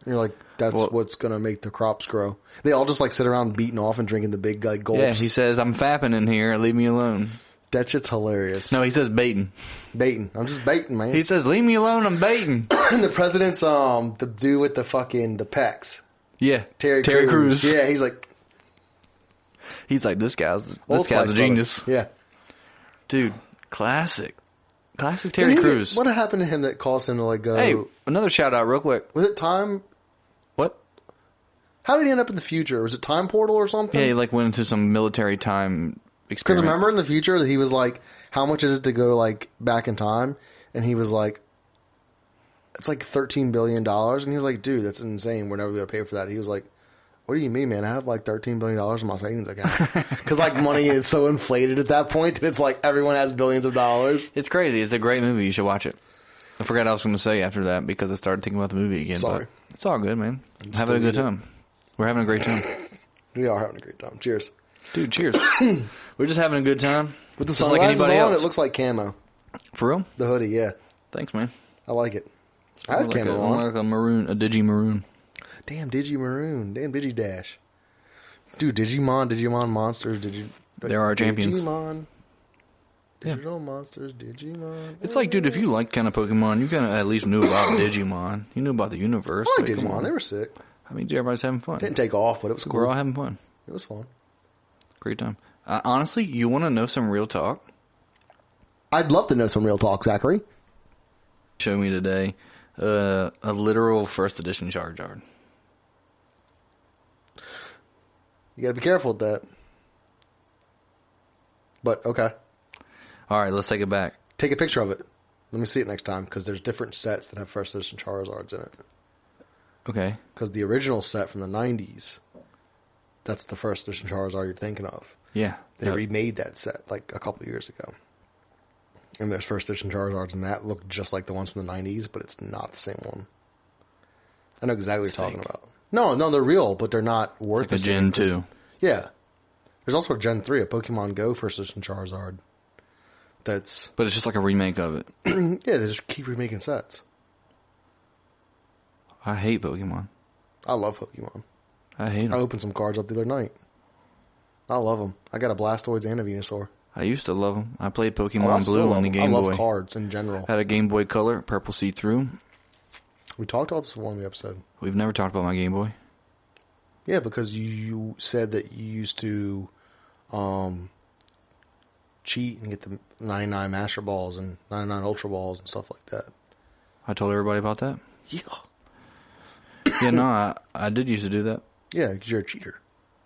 you're like, that's what's going to make the crops grow. They all just like sit around beating off and drinking the big like gulps. Yeah, he says, I'm fapping in here. Leave me alone. That shit's hilarious. No, he says baiting. Baiting. I'm just baiting, man. He says, leave me alone. I'm baiting. And the president's, the dude with the pecs. Yeah. Terry Crews. Yeah, he's like this guy's Old Spice a genius. brother. Yeah. Dude, classic Terry Crews. What happened to him that caused him to like go? Hey, another shout out real quick. Was it time? What? How did he end up in the future? Was it time portal or something? Yeah, he like went into some military time Because experiment. remember in the future that he was like, how much is it to go like back in time? And he was like, it's like $13 billion. And he was like, dude, that's insane. We're never going to pay for that. He was like, what do you mean, man? I have like $13 billion in my savings account. Because like money is so inflated at that point that it's like everyone has billions of dollars. It's crazy. It's a great movie. You should watch it. I forgot what I was going to say after that because I started thinking about the movie again. Sorry. But it's all good, man. Having a good time. We're having a great time. We are having a great time. Cheers. Dude, cheers. We're just having a good time. With the just like sunglasses anybody on, else. it looks like camo. For real? The hoodie, yeah. Thanks, man. I like it. It's I have like camo on. like a maroon, a digi maroon. Damn, Digimaroon. Damn, Digidash. Dude, Digimon Monsters, There are champions. Digimon. Yeah. Digital Monsters, Digimon. It's like, dude, if you like kind of Pokemon, you kind of at least knew about Digimon. You knew about the universe. I like Like, come Digimon. on. They were sick. I mean, everybody's having fun. Didn't take off, but it was cool. We're all having fun. It was fun. Great time. Honestly, you want to know some real talk? I'd love to know some real talk, Zachary. Show me today a literal first edition Charizard. You gotta be careful with that. But, okay. All right, let's take it back. Take a picture of it. Let me see it next time, because there's different sets that have first edition Charizards in it. Okay. Because the original set from the 90s, that's the first edition Charizard you're thinking of. Yeah. They remade that set like a couple of years ago. And there's first edition Charizards, and that look just like the ones from the 90s, but it's not the same one. I know exactly what you're talking about. No, they're real, but they're not worth It's like a Gen 2. Yeah. There's also a Gen 3, a Pokemon Go first edition Charizard. That's... But it's just like a remake of it. yeah, they just keep remaking sets. I hate Pokemon. I love Pokemon. I hate I them. opened some cards up the other night. I love them. I got a Blastoise and a Venusaur. I used to love them. I played Pokemon I still Blue love on the them. Game Boy. I love cards in general. Had a Game Boy Color, purple see-through. We talked about this in one of the episode. We've never talked about my Game Boy. Yeah, because you said that you used to cheat and get the 99 Master Balls and 99 Ultra Balls and stuff like that. I told everybody about that? Yeah. Yeah, no, I did used to do that. Yeah, because you're a cheater.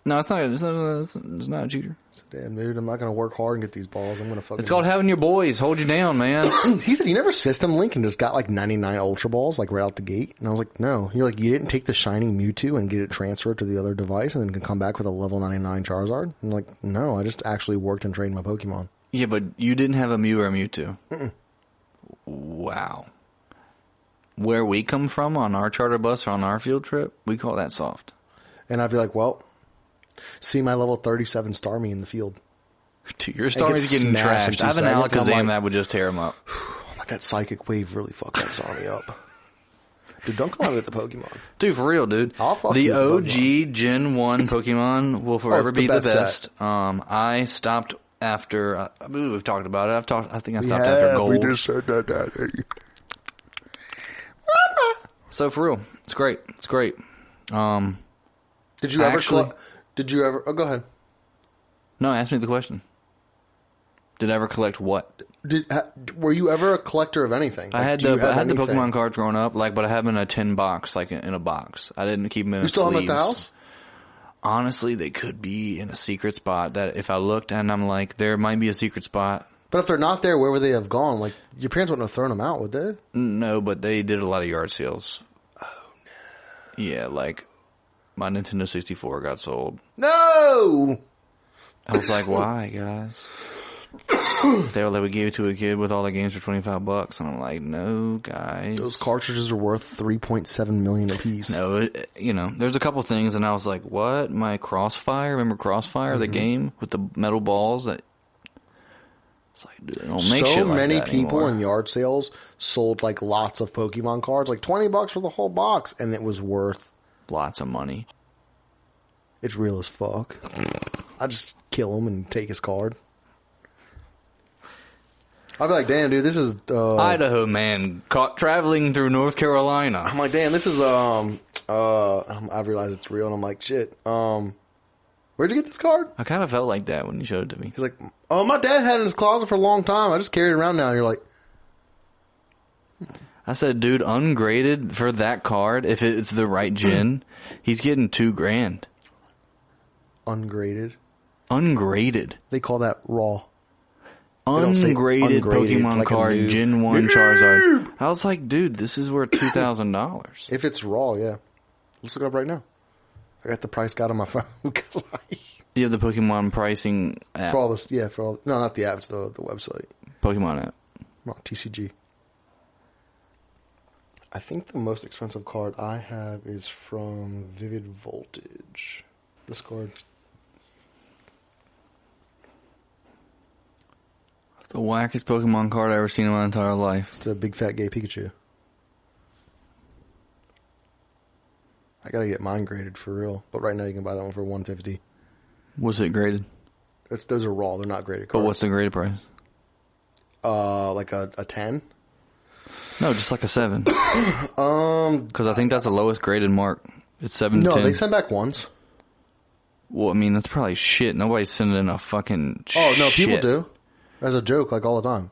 No, it's not a cheater. So, damn, dude, I'm not going to work hard and get these balls. I'm going to fucking... It's called having your boys hold you down, man. He said he never system linked and just got like 99 Ultra Balls like right out the gate. And I was like, no. You're like, you didn't take the shiny Mewtwo and get it transferred to the other device and then can come back with a level 99 Charizard? And I'm like, no, I just actually worked and trained my Pokemon. Yeah, but you didn't have a Mew or a Mewtwo. Mm-mm. Wow. Where we come from on our charter bus or on our field trip, we call that soft. And I'd be like, well, see my level 37 Starmie in the field. Dude, your Starmie's getting trashed. I have an Alakazam that would just tear him up. I'm like, that Psychic Wave really fucked that Starmie up. Dude, don't come out with the Pokemon. Dude, for real, dude. I'll fuck the you with OG Gen 1 Pokemon will forever be the best. I stopped after... we've talked about it. I think I stopped after Gold. We just said that. So, for real, it's great. It's great. Did you ever... Oh, go ahead. No, ask me the question. Did I ever collect what? Were you ever a collector of anything? I had the Pokemon cards growing up, but I have them in a tin box, like in a box. I didn't keep them in sleeves. You still have them at the house? Honestly, they could be in a secret spot that if I looked and I'm like, there might be a secret spot. But if they're not there, where would they have gone? Like, your parents wouldn't have thrown them out, would they? No, but they did a lot of yard sales. Oh, no. Yeah, like, my Nintendo 64 got sold. No! I was like, why, guys? They were like, we gave it to a kid with all the games for $25, and I'm like, no, guys. Those cartridges are worth $3.7 million apiece. No, there's a couple things, and I was like, what? My Crossfire? Remember Crossfire, the game with the metal balls that... It's like, dude, don't make shit like many that people anymore. in yard sales sold like lots of Pokemon cards, like $20 for the whole box, and it was worth lots of money. It's real as fuck. I just kill him and take his card. I'll be like, damn, dude, this is Idaho man caught traveling through North Carolina. I'm like, damn, this is I realize it's real, and I'm like, shit. Where'd you get this card? I kind of felt like that when you showed it to me. He's like, oh, my dad had it in his closet for a long time. I just carry it around now. And you're like... I said, dude, ungraded for that card, if it's the right gen, he's getting $2,000. Ungraded? Ungraded. They call that raw. Ungraded Pokemon like card, Gen 1 Charizard. I was like, dude, this is worth $2,000. If it's raw, yeah. Let's look it up right now. I got the price guide on my phone because You have the Pokemon pricing app. For all this, yeah, no, not the app, it's the website. Pokemon app. No, TCG. I think the most expensive card I have is from Vivid Voltage. This card. It's the wackiest Pokemon card I've ever seen in my entire life. It's the big fat gay Pikachu. I gotta get mine graded for real, but right now you can buy that one for $150. What's it graded? Those are raw; they're not graded cards. But what's the graded price? Like a 10. No, just like a 7. Because I think that's the lowest graded mark. It's 7 to 10. No, they send back ones. Well, I mean, that's probably shit. Nobody's sending in a fucking Oh, no, shit. people do. As a joke, like all the time.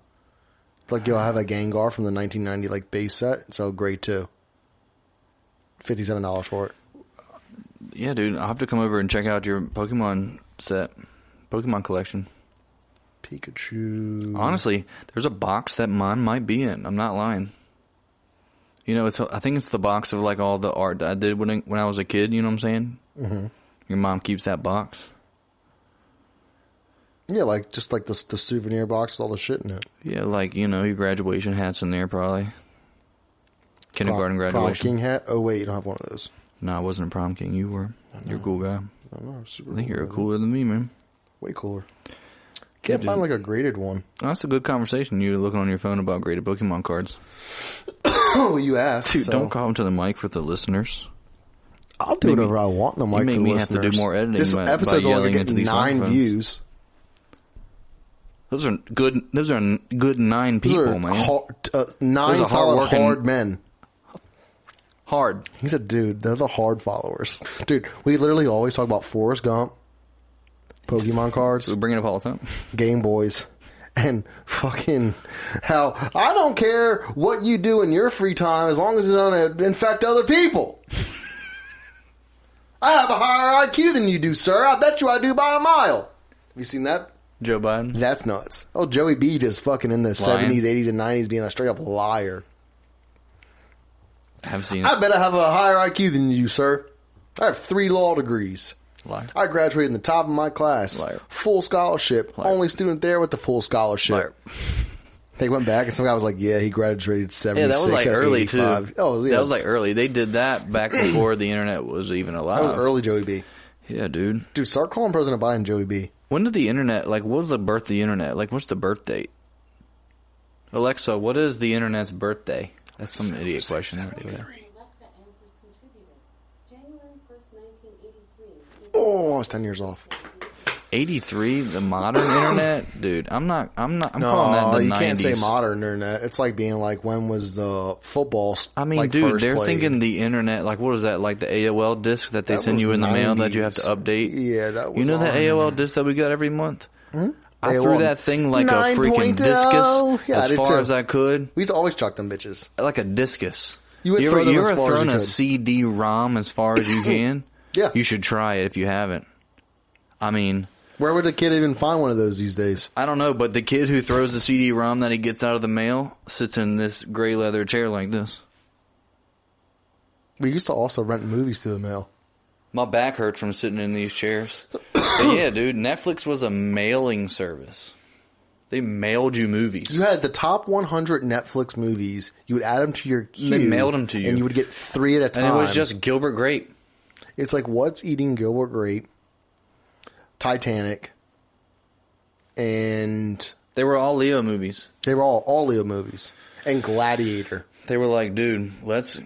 Like, yo, I have a Gengar from the 1990 like base set, so grade 2. $57 for it. Yeah, dude, I'll have to come over and check out your Pokemon set. Pokemon collection. Pikachu. Honestly, there's a box that mine might be in. I'm not lying. You know, I think it's the box of like all the art that I did when I was a kid. You know what I'm saying? Mm-hmm. Your mom keeps that box. Yeah, like just like the souvenir box with all the shit in it. Yeah, like your graduation hat's in there probably. Kindergarten graduation. Prom king hat? Oh wait, you don't have one of those. No, I wasn't a prom king. You were. You're a cool guy. I know, super I think cool, you're cooler than me, man. Way cooler. Can't find like a graded one. That's a good conversation. You looking on your phone about graded Pokemon cards. Well, you asked. Dude, so. don't call them to the mic for the listeners. I'll do whatever I want in the mic for the listeners. You make me have to do more editing. This episode's only going to get 9 views. Those are good 9 people, man. 9 solid hard men. Hard. He said, dude, they're the hard followers. Dude, we literally always talk about Forrest Gump, Pokemon cards. So we bring it up all the time. Game Boys. And fucking how I don't care what you do in your free time as long as it doesn't infect other people. I have a higher IQ than you do, sir. I bet you I do by a mile. Have you seen that? Joe Biden? That's nuts. Oh, Joey B just fucking in the Lying. 70s, 80s, and 90s being a straight up liar. I have seen it. I bet I have a higher IQ than you, sir. I have 3 law degrees. Liar. I graduated in the top of my class. Liar. Full scholarship. Liar. Only student there with the full scholarship. Liar. They went back and some guy was like, yeah, he graduated 76. Yeah, that was like at early 85. too. Oh, yeah. That was like early. They did that back before the internet was even alive. That was early Joey B. Yeah, dude. Dude, start calling President Biden Joey B. When did the internet, like, what was the birth of the internet? Like, what's the birth date? Alexa, what is the internet's birthday? That's some idiot question. Alexa answers contributed. January 1st, 1983. Oh, I was 10 years off. 83, the modern internet? Dude, I'm calling that No, the you 90s. can't say modern internet. It's like being like, when was the football I mean, like, dude, first they're played? thinking the internet, like, what is that, like the AOL disc that they That send was you in the mail 90s. that you have to update? Yeah, that was You know that on AOL there. disc that we got every month? Hmm? I AOL threw that thing like a 9.0. freaking discus Yeah, I as did far too. as I could. We used to always chuck them bitches. Like a discus. You would throw them you as ever far as thrown you a could. CD-ROM as far as you can? Yeah. You should try it if you haven't. I mean, Where would a kid even find one of those these days? I don't know, but the kid who throws the CD-ROM that he gets out of the mail sits in this gray leather chair like this. We used to also rent movies through the mail. My back hurts from sitting in these chairs. But yeah, dude, Netflix was a mailing service. They mailed you movies. You had the top 100 Netflix movies. You would add them to your queue. They mailed them to you. And you would get 3 at a time. And it was just Gilbert Grape. It's like What's Eating Gilbert Grape, Titanic, and... They were all Leo movies. They were all Leo movies. And Gladiator. They were like, dude, let's...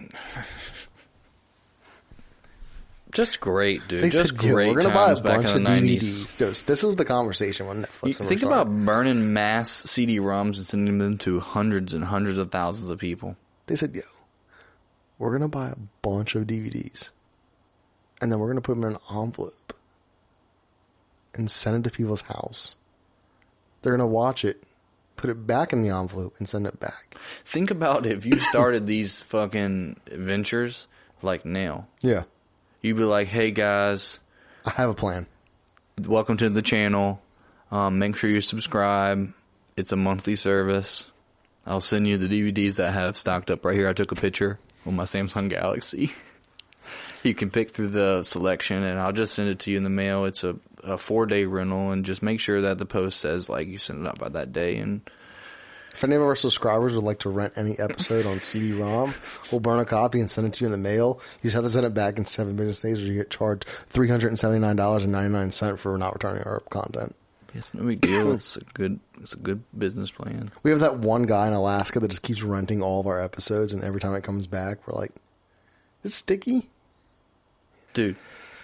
Just great, dude. They Just said, "Yo, great we're gonna buy a times back bunch in of the 90s. DVDs. This was the conversation when Netflix You first think started. about burning mass CD-ROMs and sending them to hundreds and hundreds of thousands of people. They said, yo, we're going to buy a bunch of DVDs. And then we're going to put them in an envelope. And send it to people's house. They're going to watch it, put it back in the envelope, and send it back. Think about if you started these fucking ventures like now. Yeah. You'd be like, hey guys, I have a plan. welcome to the channel. Make sure you subscribe. It's a monthly service. I'll send you the DVDs that I have stocked up right here. I took a picture on my Samsung Galaxy. You can pick through the selection, and I'll just send it to you in the mail. It's a 4-day rental, and just make sure that the post says, like, you send it out by that day. And If any of our subscribers would like to rent any episode on CD-ROM, we'll burn a copy and send it to you in the mail. You just have to send it back in 7 business days, or you get charged $379.99 for not returning our content. it's no big deal. It's a good business plan. We have that one guy in Alaska that just keeps renting all of our episodes, and every time it comes back, we're like, it's sticky. Dude,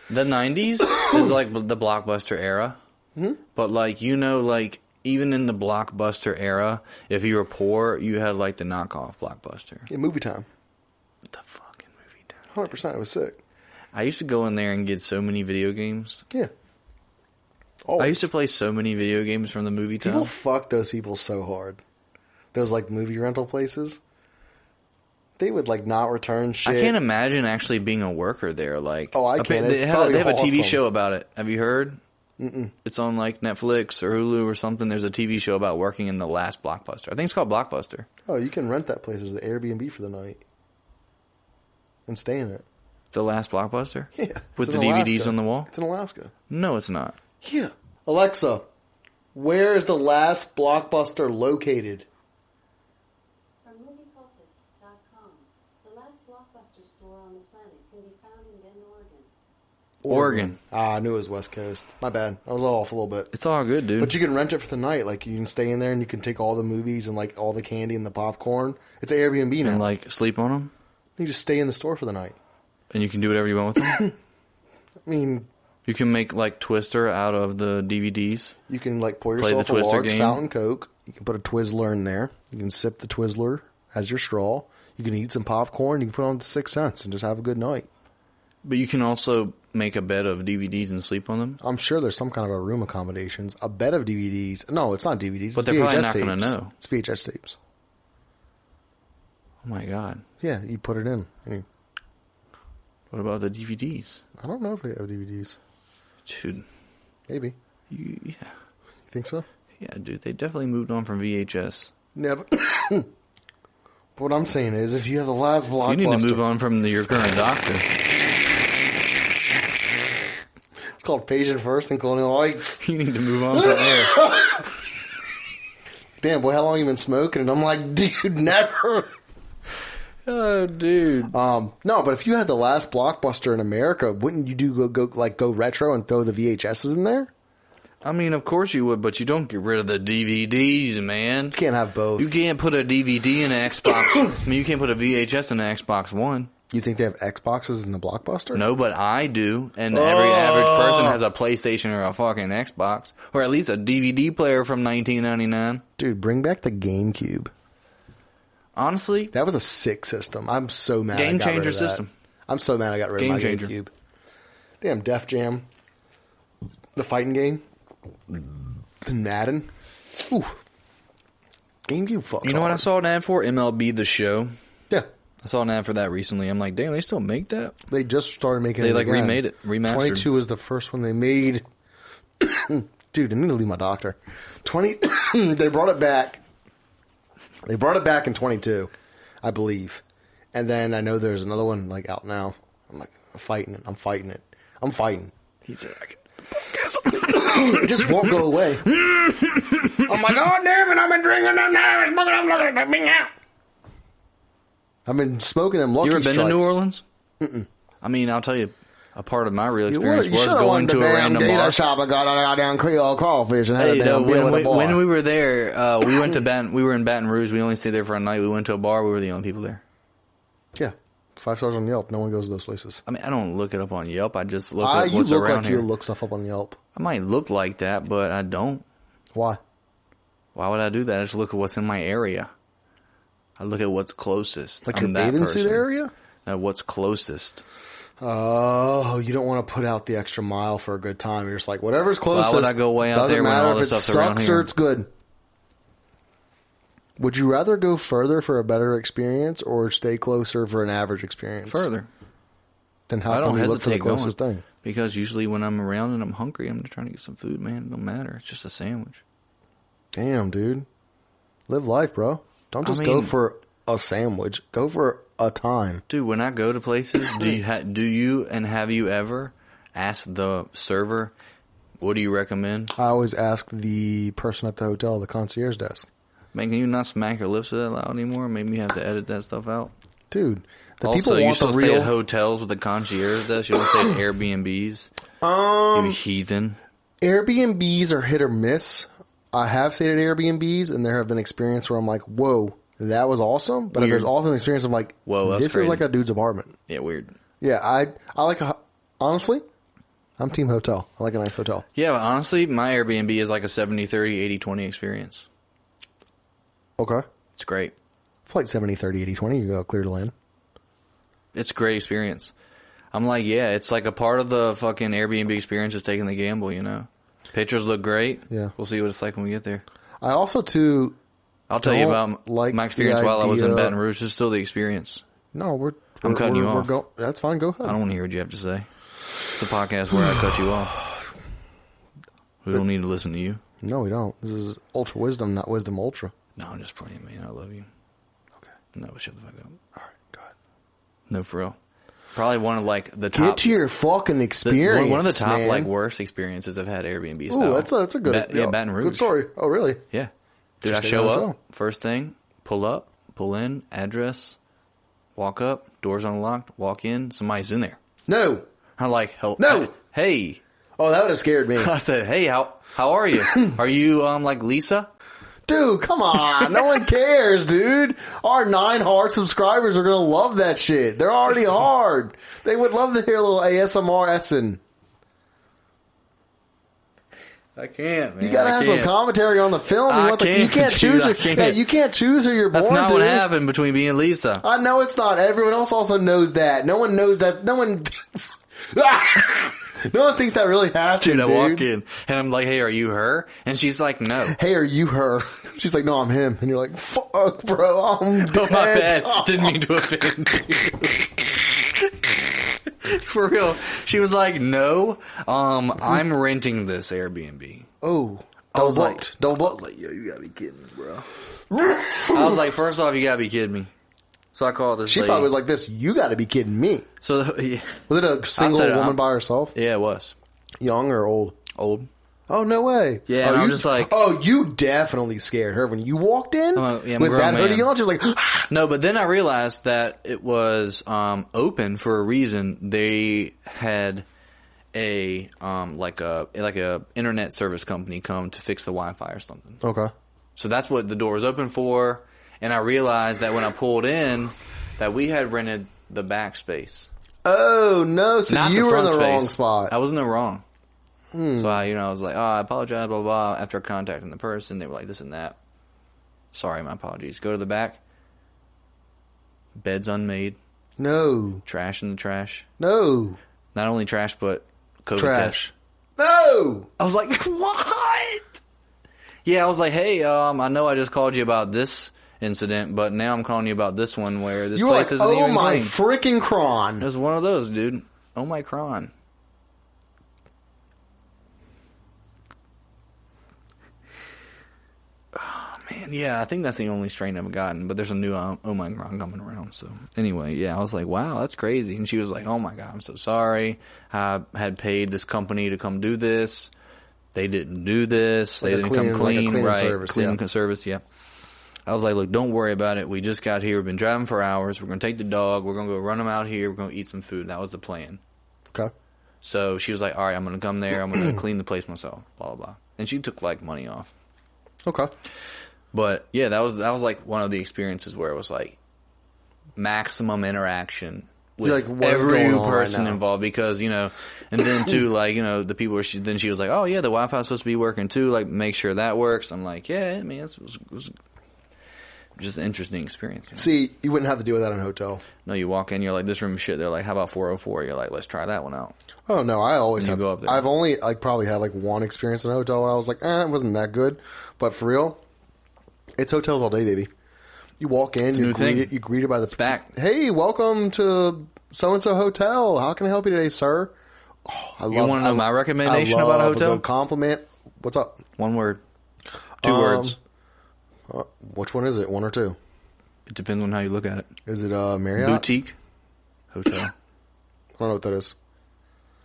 the 90s is like the Blockbuster era. Mm-hmm. But, like, you know, like, even in the Blockbuster era, if you were poor, you had, like, the knockoff Blockbuster. Yeah, movie time. The fucking movie time. 100%. It was sick. I used to go in there and get so many video games. Yeah. I used to play so many video games from the movie time. People fuck those people so hard. Those, like, movie rental places. They would, like, not return shit. I can't imagine actually being a worker there. Like, Oh, I can. They It's have probably a TV awesome. show about it. Have you heard? Mm-mm. It's on, like, Netflix or Hulu or something. There's a TV show about working in the last Blockbuster. I think it's called Blockbuster. Oh, you can rent that place as an Airbnb for the night. And stay in it. The last Blockbuster? Yeah. With It's the in DVDs Alaska. on the wall? It's in Alaska. No, it's not. Yeah. Alexa, where is the last Blockbuster located? From MovieCultists.com, the last Blockbuster store on the planet can be found in Bend, Oregon. Oregon. Ah, I knew it was West Coast. My bad. I was off a little bit. It's all good, dude. But you can rent it for the night. Like, you can stay in there and you can take all the movies and, like, all the candy and the popcorn. It's an Airbnb now. And, like, sleep on them? You just stay in the store for the night. And you can do whatever you want with them? I mean, You can make, like, Twister out of the DVDs. you can, like, pour Play the yourself a Twister large game. fountain Coke. You can put a Twizzler in there. You can sip the Twizzler as your straw. You can eat some popcorn. You can put on 6 cents and just have a good night. But you can also make a bed of DVDs and sleep on them. I'm sure there's some kind of a room accommodations. A bed of DVDs. No, it's not DVDs. But it's they're VHS probably not tapes. going to know. It's VHS tapes. Oh my God. Yeah, you put it in. What about the DVDs? I don't know if they have DVDs. Dude. Maybe. Yeah. You think so? Yeah, dude. They definitely moved on from VHS. Never. What I'm saying is, if you have the last blockbuster... You need to move on from your current doctor. It's called Patient First in Colonial Heights. You need to move on from there. Damn, boy, how long you been smoking? And I'm like, dude, never. Oh, dude. No, but if you had the last blockbuster in America, wouldn't you go retro and throw the VHSs in there? I mean, of course you would, but you don't get rid of the DVDs, man. You can't have both. You can't put a DVD in an Xbox. I mean, you can't put a VHS in an Xbox One. You think they have Xboxes in the blockbuster? No, but I do, and every average person has a PlayStation or a fucking Xbox, or at least a DVD player from 1999. Dude, bring back the GameCube. Honestly, that was a sick system. I'm so mad. Game changer system. I'm so mad I got rid of my GameCube. Damn, Def Jam, the fighting game, the Madden. Ooh, GameCube. Fuck. You know what I saw an ad for? MLB The Show. Yeah. I saw an ad for that recently. I'm like, damn, they still make that? They just started making it. They again. remade it, remastered. 22 was the first one they made. Dude, I need to leave my doctor. 20. They brought it back. They brought it back in 22, I believe. And then I know there's another one out now. I'm like, I'm fighting it. I'm fighting. He said, it just won't go away. I'm like, oh, damn it, I've been drinking them now. I'm looking at me out. I've been smoking them Lucky Strikes. You ever been to New Orleans? Mm-mm. I mean, I'll tell you, a part of my real experience was going going to a random bar. Shop and got a goddamn Creole crawfish and had Hey, a damn beer with a bar. when we were there, we went to we were in Baton Rouge. We only stayed there for a night. We went to a bar. We were the only people there. Yeah. 5 stars on Yelp. No one goes to those places. I mean, I don't look it up on Yelp. I just look at what's around here. You look stuff up on Yelp. I might look like that, but I don't. Why? Why would I do that? I just look at what's in my area. I look at what's closest. Like your bathing suit area? What's closest. Oh, you don't want to put out the extra mile for a good time. You're just like, whatever's closest. Why would I go way out there when all this stuff's around here? Doesn't matter if it sucks or it's good. Would you rather go further for a better experience or stay closer for an average experience? Further. Then how come you look for the closest thing? Because usually when I'm around and I'm hungry, I'm just trying to get some food, man. It don't matter. It's just a sandwich. Damn, dude. Live life, bro. Don't just go for a sandwich. Go for a time. Dude, when I go to places, do you have you ever asked the server, what do you recommend? I always ask the person at the hotel, the concierge desk. Man, can you not smack your lips that loud anymore? Maybe you have to edit that stuff out. Dude, also, people want the real... stay at hotels with the concierge desk? You don't stay at Airbnbs? You heathen. Airbnbs are hit or miss. I have stayed at Airbnbs, and there have been experiences where I'm like, whoa, that was awesome. But there's also an experience of like, whoa, this crazy. is like a dude's apartment. Yeah, weird. Yeah, I like honestly, I'm team hotel. I like a nice hotel. Yeah, but honestly, my Airbnb is like a 70-30, 80-20 experience. Okay. It's great. Flight 70-30, 80-20, you go clear to land. It's a great experience. I'm like, yeah, it's like a part of the fucking Airbnb experience is taking the gamble, you know. Pictures look great. Yeah. We'll see what it's like when we get there. I also, too... I'll tell you about my experience while I was in Baton Rouge. It's still the experience. No, I'm cutting you off. That's fine. Go ahead. I don't want to hear what you have to say. It's a podcast where I cut you off. We don't need to listen to you. No, we don't. This is UltraWisdom, not Wisdom Ultra. No, I'm just playing, man. I love you. Okay. No, shut the fuck up. All right, go ahead. No, for real. Probably one of the top. Get to your fucking experience. One of the top man. worst experiences I've had Airbnb. Ooh, that's a good. Baton Rouge. Good story. Oh, really? Yeah. Dude, I show up. First thing, pull in, address, walk up, doors unlocked, walk in, somebody's in there. No. I'm like, no. Hey. Oh, that would have scared me. I said, hey, how are you? Are you like Lisa? Dude, come on. No one cares, dude. Our 9 hard subscribers are going to love that shit. They're already hard. They would love to hear a little ASMR-essing. I can't, man. You gotta have some commentary on the film. You can't choose. You can't choose who you're born to. That's not what happened between me and Lisa. I know it's not. Everyone else also knows that. No one knows that. No one thinks. No one thinks that really happened, dude. I walk in and I'm like, "Hey, are you her?" And she's like, "No." Hey, are you her? She's like, "No, I'm him." And you're like, "Fuck, bro, I'm dead." Oh, my bad. Didn't mean to offend you. For real. She was like, "No, I'm renting this Airbnb." Oh, double booked. I was like, "Yo, you gotta be kidding me, bro." I was like, first off, you gotta be kidding me. So I called this lady. She probably was like this, "You gotta be kidding me." So yeah. Was it a single woman by herself? Yeah, it was. Young or old? Old. Oh, no way. Yeah, I'm just like... Oh, you definitely scared her when you walked in with that hoodie on. She was like... No, but then I realized that it was open for a reason. They had a like a internet service company come to fix the Wi-Fi or something. Okay. So that's what the door was open for. And I realized that when I pulled in, that we had rented the back space. Oh, no. So Not you the were in the front wrong space. spot. I was in the wrong. So I was like, "Oh, I apologize, blah, blah, blah." After contacting the person, they were like, this and that. Sorry, my apologies. Go to the back. Bed's unmade. No. Trash in the trash. No. Not only trash, but COVID Trash. test. No. I was like, what? Yeah, I was like, "Hey, I know I just called you about this incident, but now I'm calling you about this one where this place isn't even clean." Oh my freaking cron. It was one of those, dude. Oh my cron. Oh man, yeah, I think that's the only strain I've gotten, but there's a new Omicron coming around. So anyway, yeah, I was like, wow, that's crazy. And she was like, "Oh my God, I'm so sorry. I had paid this company to come do this. They didn't do this. They didn't come clean, right? Cleaning service, yeah." I was like, "Look, don't worry about it. We just got here. We've been driving for hours. We're going to take the dog. We're going to go run him out here. We're going to eat some food." That was the plan. Okay. So she was like, "All right, I'm going to come there. I'm going to clean the place myself, blah, blah, blah." And she took like money off. Okay. But yeah, that was like one of the experiences where it was like maximum interaction with like, every person involved, because, and then too, like, the people were, then she was like, "Oh yeah, the Wi-Fi is supposed to be working too. Like, make sure that works." I'm like, "Yeah, I mean, it was just an interesting experience." See, you wouldn't have to deal with that in a hotel. No, you walk in, you're like, "This room is shit." They're like, "How about 404? You're like, "Let's try that one out." Oh no, I always have. Go up there. I've only probably had like one experience in a hotel where I was like, it wasn't that good. But for real, it's hotels all day, baby. You walk in, you're greeted by the back. "Hey, welcome to so and so hotel. How can I help you today, sir?" Oh, You want to know my recommendation about a hotel? A good compliment. What's up? One word. 2 words. Which one is it? 1 or 2? It depends on how you look at it. Is it Marriott? Boutique hotel. I don't know what that is.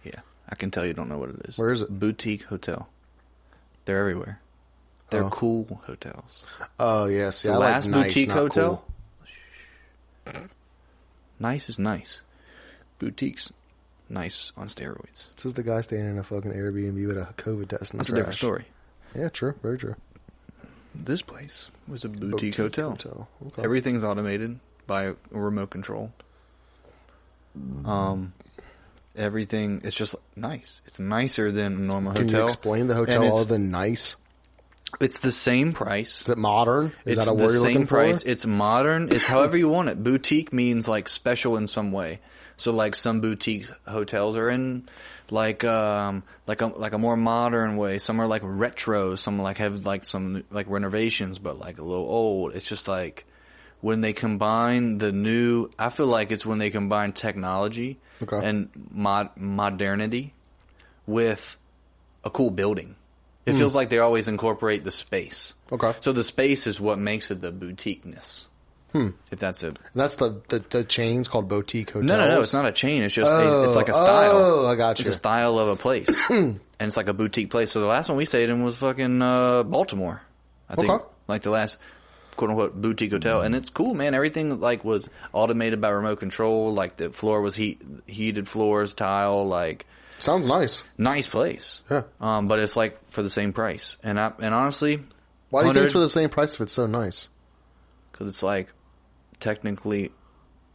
Yeah, I can tell you don't know what it is. Where is it? Boutique hotel. They're everywhere. They're cool hotels. Oh, yes. The last boutique hotel. Cool. Nice is nice. Boutique's nice on steroids. This is the guy staying in a fucking Airbnb with a COVID test in the That's a different story. Yeah, true. Very true. This place was a boutique hotel. Okay. Everything's automated by a remote control. Everything is just nice. It's nicer than a normal hotel. Can you explain the hotel other than nice? It's the same price. Is it modern? Is that a word you're looking for? It's the same price. It's modern. It's however you want it. Boutique means like special in some way. So like some boutique hotels are in like a more modern way. Some are like retro. Some like have like some like renovations, but like a little old. It's just like when they combine I feel like it's when they combine technology and modernity with a cool building. It feels like they always incorporate the space. Okay. So the space is what makes it the boutiqueness. If that's the chain's called boutique hotels. No, it's not a chain. It's just it's like a style. Oh, I got you. It's a style of a place, and it's like a boutique place. So the last one we stayed in was fucking Baltimore. I think like the last quote unquote boutique hotel, and it's cool, man. Everything like was automated by remote control. Like the floor was heated floors, tile. Like sounds nice. Nice place. Yeah. But it's like for the same price, and honestly, why do you think it's for the same price if it's so nice? Because it's like technically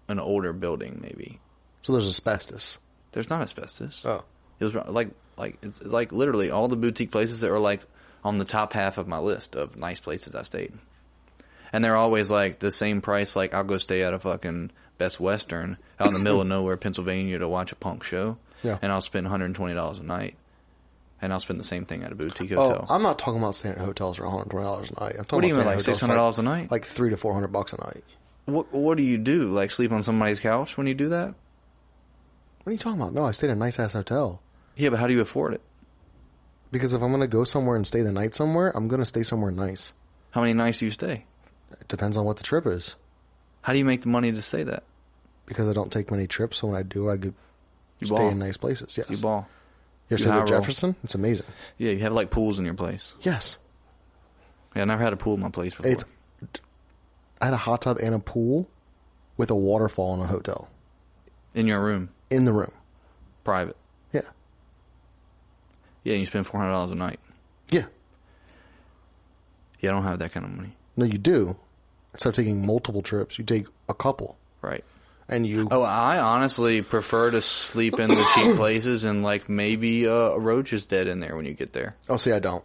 an older building, maybe. So there's asbestos. There's not asbestos. Oh. It was like Like, it's like literally all the boutique places that are like on the top half of my list of nice places I stayed. And they're always like the same price. Like, I'll go stay at a fucking Best Western out in the middle of nowhere, Pennsylvania, to watch a punk show. Yeah. And I'll spend $120 a night. And I'll spend the same thing at a boutique hotel. Oh, I'm not talking about staying at hotels for $120 a night. I'm talking What do you mean, about like $600 a night? Like $300 to $400 a night. What do you do? Like, sleep on somebody's couch when you do that? What are you talking about? No, I stayed at a nice-ass hotel. Yeah, but how do you afford it? Because if I'm going to go somewhere and stay the night somewhere, I'm going to stay somewhere nice. How many nights do you stay? It depends on what the trip is. How do you make the money to say that? Because I don't take many trips, so when I do, I could stay ball. in nice places. Yes. You ball. You ever stayed at Jefferson? It's amazing. Yeah, you have like pools in your place. Yes. Yeah, I never had a pool in my place before. I had a hot tub and a pool with a waterfall in a hotel. In your room? In the room. Private? Yeah. Yeah, and you spend $400 a night. Yeah. Yeah, I don't have that kind of money. No, you do. Instead of taking multiple trips, you take a couple. Right. And you... Oh, I honestly prefer to sleep in the cheap places and like maybe a roach is dead in there when you get there. Oh, see, I don't.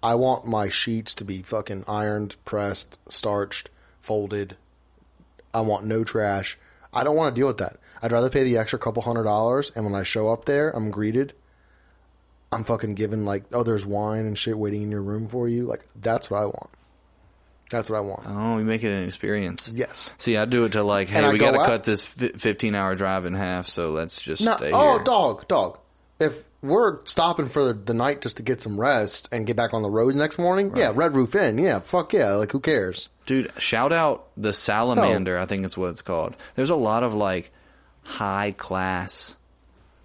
I want my sheets to be fucking ironed, pressed, starched, folded. I want no trash. I don't want to deal with that. I'd rather pay the extra couple $100, and when I show up there, I'm greeted. I'm fucking given, like, oh, there's wine and shit waiting in your room for you. Like, that's what I want. That's what I want. Oh, we make it an experience. Yes. See, I do it to like, hey, we got to cut this 15-hour drive in half, so let's just stay here. Oh, dog. If we're stopping for the night just to get some rest and get back on the road next morning, right. Yeah, Red Roof Inn. Yeah, fuck yeah. Like, who cares? Dude, shout out the Salamander, I think it's what it's called. There's a lot of like high-class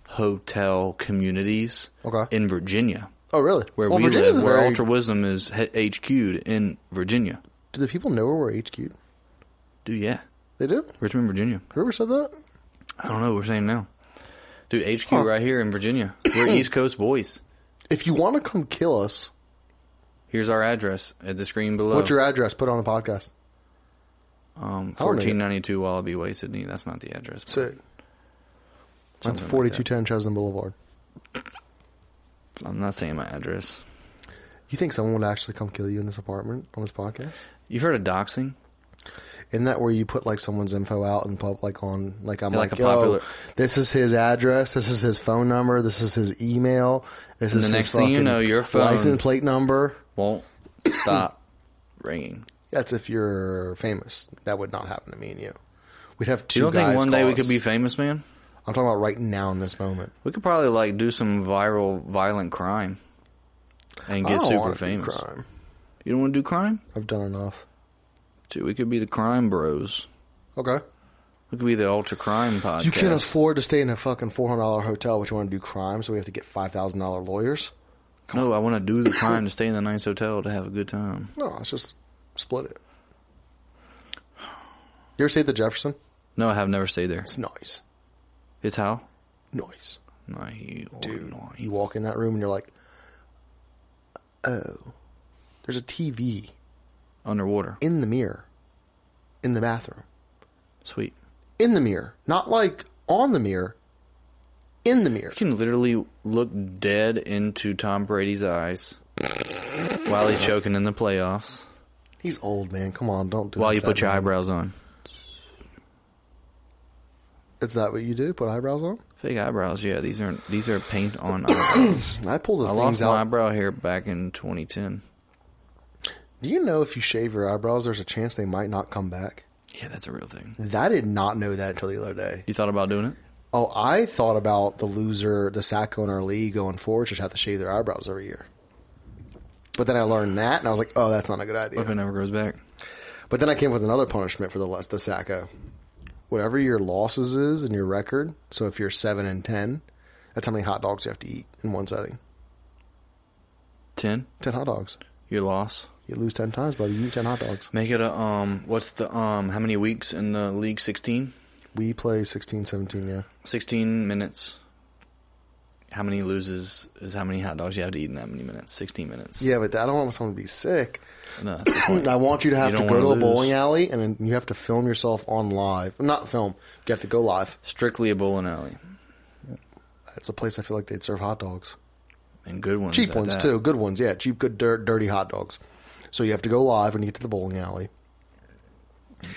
hotel communities in Virginia. Oh, really? Where we live, where UltraWisdom is HQ'd in Virginia. Do the people know where we're HQ'd? Yeah. They do? Richmond, Virginia. Whoever said that? I don't know. We're saying now. Dude, HQ right here in Virginia. We're East Coast boys. If you want to come kill us... Here's our address at the screen below. What's your address? Put it on the podcast. 1492 Wallaby Way, Sydney. That's not the address. Sick. That's 4210 Chesney Boulevard. I'm not saying my address. You think someone would actually come kill you in this apartment on this podcast? You've heard of doxing? Isn't that where you put like someone's info out and like on like I'm like, popular... this is his address, this is his phone number, this is his email, this is the next his thing you know, your phone license plate number won't stop ringing. That's if you're famous. That would not happen to me and you. We'd have two. You don't think one day we could be famous, man? I'm talking about right now in this moment. We could probably like do some violent crime and get super famous. Crime. You don't want to do crime? I've done enough. Dude, we could be the crime bros. Okay. We could be the ultra crime podcast. You can't afford to stay in a fucking $400 hotel, but you want to do crime, so we have to get $5,000 lawyers? No, I want to do the crime to stay in the nice hotel to have a good time. No, let's just split it. You ever stayed at the Jefferson? No, I have never stayed there. It's nice. It's how? Nice. Dude, you walk in that room and you're like, oh, there's a TV. Underwater. In the mirror. In the bathroom. Sweet. In the mirror. Not like on the mirror. In the mirror. You can literally look dead into Tom Brady's eyes while he's choking in the playoffs. He's old, man. Come on, don't do that. While you put your eyebrows on. Is that what you do? Put eyebrows on? Fake eyebrows, yeah. These are paint on eyebrows. I pulled the I things lost my eyebrow hair back in 2010. Do you know if you shave your eyebrows, there's a chance they might not come back? Yeah, that's a real thing. I did not know that until the other day. You thought about doing it? Oh, I thought about the Sacco in our league going forward should have to shave their eyebrows every year. But then I learned that, and I was like, oh, that's not a good idea. What if it never grows back? But then I came up with another punishment for the Sacco. Whatever your losses is in your record, so if you're 7-10, that's how many hot dogs you have to eat in one setting. 10? 10 hot dogs. Your loss? You lose 10 times, buddy. You eat 10 hot dogs. Make it a, what's the, how many weeks in the league? 16? We play 16, 17, yeah. 16 minutes. How many loses is how many hot dogs you have to eat in that many minutes? 16 minutes. Yeah, but I don't want someone to be sick. No, that's the point. I want you to have to go to a bowling alley, and then you have to film yourself on live. Not film. You have to go live. Strictly a bowling alley. That's a place I feel like they'd serve hot dogs. And good ones. Cheap ones, too. Good ones, yeah. Cheap, good, dirty hot dogs. So you have to go live when you get to the bowling alley.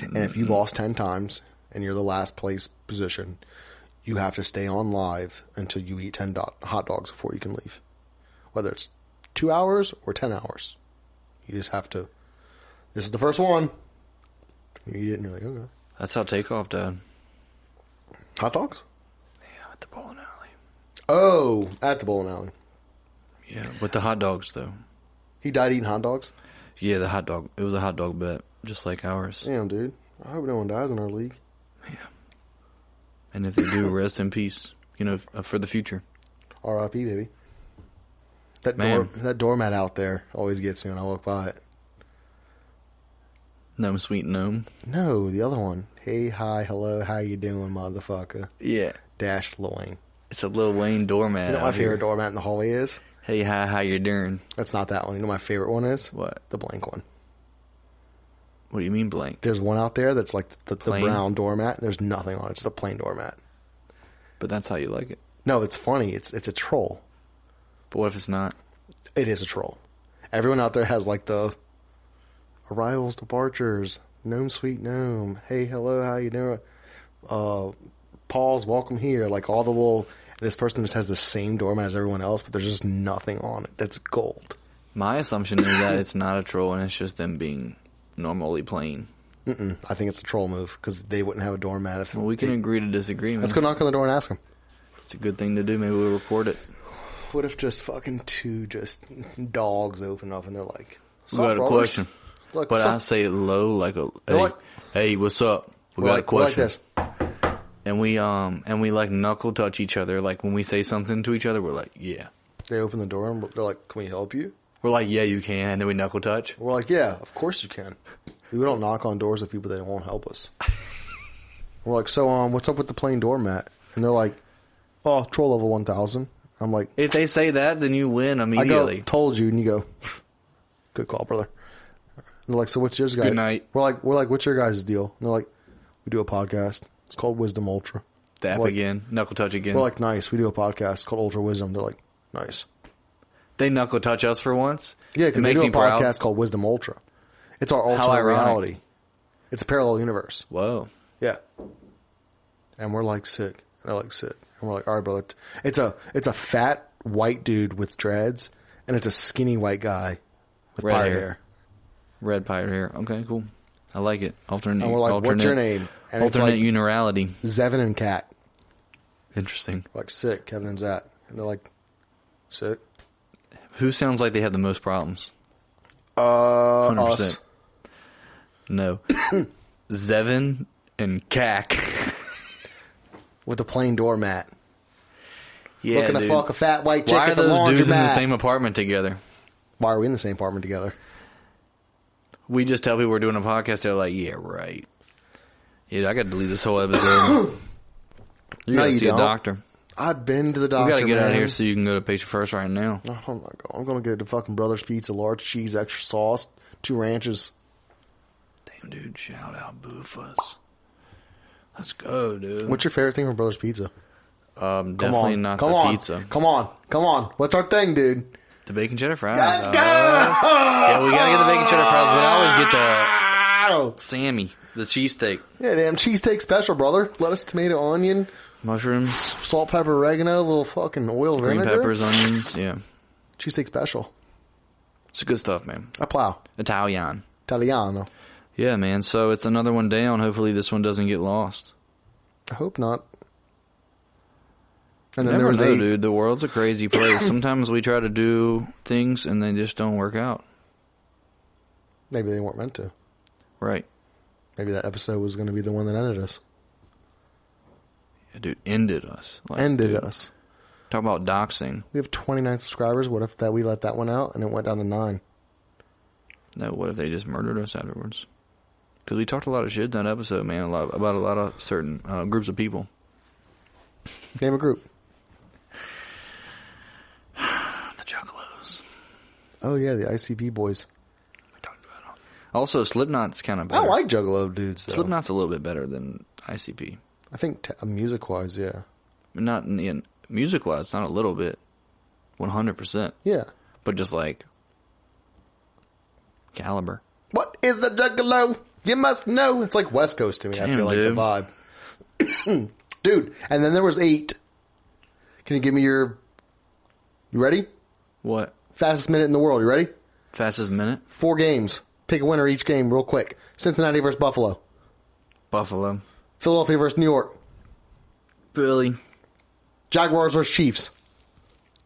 And if you lost 10 times and you're the last place position, you have to stay on live until you eat 10 hot dogs before you can leave. Whether it's 2 hours or 10 hours. You just have to. This is the first one. You eat it and you're like, okay. That's how Takeoff died. Hot dogs? Yeah, at the bowling alley. Oh, at the bowling alley. Yeah, with the hot dogs, though. He died eating hot dogs? Yeah, the hot dog. It was a hot dog bet, just like ours. Damn, dude. I hope no one dies in our league. Yeah. And if they do, rest in peace. You know, for the future. R.I.P., baby. That doormat out there always gets me when I walk by it. Gnome Sweet Gnome? No, the other one. Hey, hi, hello, how you doing, motherfucker? Yeah. Dash Lil Wayne. It's a Lil Wayne doormat. You know what my favorite doormat in the hallway is? Hey, hi, how you doing? That's not that one. You know what my favorite one is? What? The blank one. What do you mean blank? There's one out there that's like the brown doormat. There's nothing on it. It's the plain doormat. But that's how you like it. No, it's funny. It's a troll. But what if it's not? It is a troll. Everyone out there has like the arrivals, departures, gnome sweet gnome. Hey, hello, how you doing? Pause, welcome here. Like all the little. This person just has the same doormat as everyone else, but there's just nothing on it. That's gold. My assumption is that it's not a troll and it's just them being normally plain. I think it's a troll move because they wouldn't have a doormat if. Well, we can agree to disagree. Let's go knock on the door and ask them. It's a good thing to do. Maybe we'll report it. What if just fucking two dogs open up and they're like, "We got a question," like, but I say it low, like hey, what's up? We got a question. Like this. And we like knuckle touch each other. Like when we say something to each other, we're like, yeah. They open the door and they're like, can we help you? We're like, yeah, you can. And then we knuckle touch. We're like, yeah, of course you can. We don't knock on doors of people that won't help us. We're like, so what's up with the plain doormat? And they're like, oh, troll level 1000. I'm like, if they say that, then you win immediately. I go, told you, and you go, good call, brother. And they're like, so what's yours, guys? Good night. We're like, what's your guys' deal? And they're like, we do a podcast. It's called Wisdom Ultra. Dap again. Knuckle touch again. We're like, nice. We do a podcast called UltraWisdom. They're like, nice. They knuckle touch us for once? Yeah, because they do a podcast called Wisdom Ultra. It's our alternate reality. It's a parallel universe. Whoa. Yeah. And we're like sick. They're like sick. And we're like, all right, brother. It's a fat white dude with dreads, and it's a skinny white guy with pirate hair. Red pirate hair. Okay, cool. I like it. Alternate. And we're like, what's your name? And alternate univerality. Zevin and Kat. Interesting. Like, sick, Kevin and Zach. And they're like, sick. Who sounds like they have the most problems? 100%. Us. No. Zevin and Kak. With a plain doormat. Yeah, looking to fuck a fat white chick at the laundromat. Why are those dudes in the same apartment together? Why are we in the same apartment together? We just tell people we're doing a podcast. They're like, yeah, right. Yeah, I got to delete this whole episode. You got to see a doctor. I've been to the doctor, You got to get out of here so you can go to Patient First right now. No, I'm not going. I'm going to get the fucking Brothers Pizza, large cheese, extra sauce, 2 ranches. Damn, dude. Shout out Boofas. Let's go, dude. What's your favorite thing from Brothers Pizza? Definitely not the pizza. Come on. What's our thing, dude? The bacon cheddar fries. Let's go! Yeah, we gotta get the bacon cheddar fries, but I always get the Sammy, the cheesesteak. Yeah, damn cheesesteak special, brother. Lettuce, tomato, onion, mushrooms, salt, pepper, oregano, a little fucking oil, green vinegar. peppers, onions. Yeah, cheesesteak special. It's good stuff, man. I plow. Italiano. Yeah, man. So it's another one down. Hopefully this one doesn't get lost. I hope not. And then never know, dude. The world's a crazy place. Sometimes we try to do things and they just don't work out. Maybe they weren't meant to. Right. Maybe that episode was going to be the one that ended us. Yeah, dude, ended us. Ended us. Talk about doxing. We have 29 subscribers. What if we let that one out and it went down to 9? No, what if they just murdered us afterwards? Because we talked a lot of shit in that episode, man. About a lot of certain groups of people. Name a group. The Juggalos. Oh, yeah, the ICP boys. We talked about it. Also, Slipknot's kind of better. I like Juggalo dudes, though. Slipknot's a little bit better than ICP. I think music-wise, yeah. Not music-wise, not a little bit. 100%. Yeah. But just like caliber. What is the juggalo? You must know. It's like West Coast to me. Damn, I feel like dude. the vibe. Dude, and then there was 8. Can you give me your... You ready? What? Fastest minute in the world. You ready? Fastest minute? 4 games. Pick a winner each game real quick. Cincinnati versus Buffalo. Buffalo. Philadelphia versus New York. Philly. Jaguars versus Chiefs.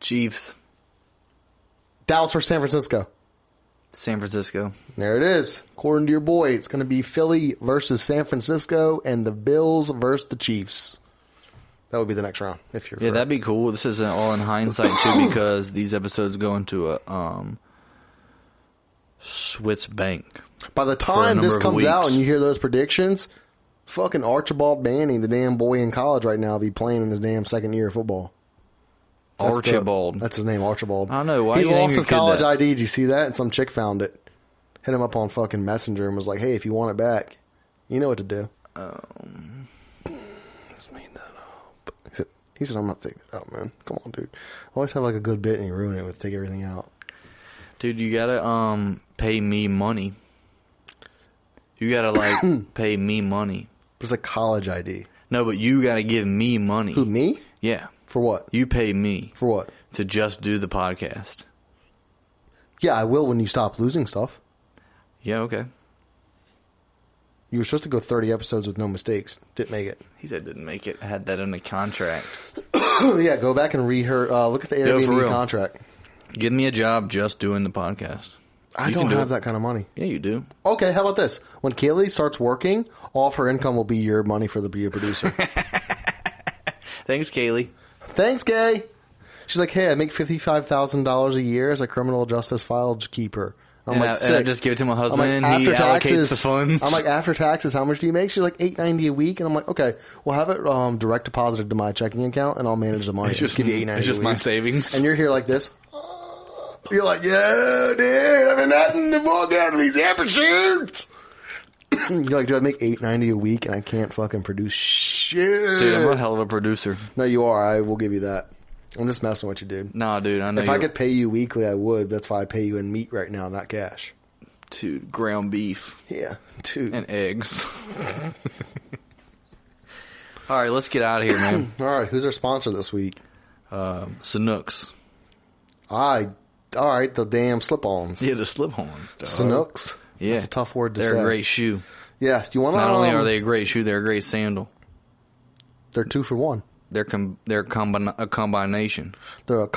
Chiefs. Dallas versus San Francisco. San Francisco. There it is. According to your boy, it's going to be Philly versus San Francisco and the Bills versus the Chiefs. That would be the next round. If you're Yeah, that'd be cool. This isn't all in hindsight, too, because these episodes go into a Swiss bank. By the time this comes weeks. out and you hear those predictions, fucking Archibald Manning, the damn boy in college right now, will be playing in his damn second year of football. Archibald. That's his name, Archibald. I know. Why he you name lost your his kid college that? ID. Did you see that? And some chick found it. Hit him up on fucking Messenger and was like, hey, if you want it back, you know what to do. Just made that up. He said, I'm not taking that out, man. Come on, dude. Always have like a good bit and you ruin it with take everything out. Dude, you gotta pay me money. You gotta like pay me money. But it's like college ID. No, but you gotta give me money. Who, me? Yeah. For what? You pay me For what? to just do the podcast. Yeah, I will when you stop losing stuff. Yeah, okay. You were supposed to go 30 episodes with no mistakes. Didn't make it. He said didn't make it. I had that in the contract. Yeah, go back and read her. Look at the Yo, for Airbnb real. contract. Give me a job just doing the podcast. I You don't can do have it. that kind of money. Yeah, you do. Okay, how about this? When Kaylee starts working, all of her income will be your money for the be a producer. Thanks, Kaylee. Thanks, Kay. She's like, hey, I make $55,000 a year as a criminal justice file keeper. I'm like, And I sick. just give it to my I'm husband. like, He after taxes, allocates the funds. I'm like, after taxes, how much do you make? She's like, $890 a week, and I'm like, okay, we'll have it direct deposited to my checking account, and I'll manage the money. it's just give you $890 It's just a my week. savings. And you're here like this. You're like, yeah, dude, I've been nothing to walk out of these episodes. You're like, dude, I make $890 a week, and I can't fucking produce shit. Dude, I'm a hell of a producer. No, you are. I will give you that. I'm just messing with you, dude. Nah, dude, I know. If I could pay you weekly, I would. That's why I pay you in meat right now, not cash. Dude, ground beef Yeah, dude. and eggs. All right, let's get out of here, man. All right, who's our sponsor this week? Sanooks. All right, the damn slip-ons. Yeah, the slip-ons. dog. Sanooks. Yeah. That's a tough word to They're say. a great shoe. Yeah, do you want to... Not only are they a great shoe, they're a great sandal. They're 2 for 1. They're a combination. They're a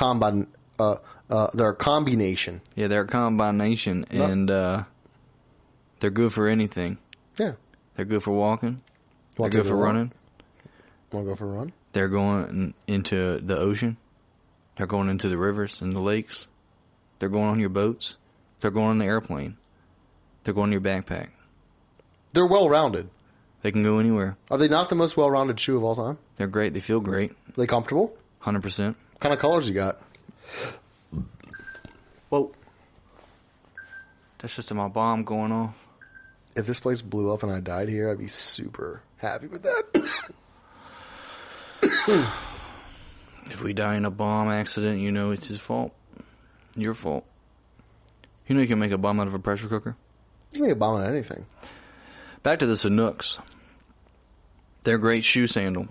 they're a combination. Yeah, they're a combination, and they're good for anything. Yeah. They're good for walking. They're Want to good go for for a running. Want to go for a run? They're going into the ocean. They're going into the rivers and the lakes. They're going on your boats. They're going on the airplane. They're going in your backpack. They're well-rounded. They can go anywhere. Are they not the most well-rounded shoe of all time? They're great. They feel great. Are they comfortable? 100%. What kind of colors you got? Whoa. That's just my bomb going off. If this place blew up and I died here, I'd be super happy with that. If we die in a bomb accident, you know it's his fault. Your fault. You know you can make a bomb out of a pressure cooker? You can make a bomb out of anything. Back to the Sanooks. They're a great shoe sandal.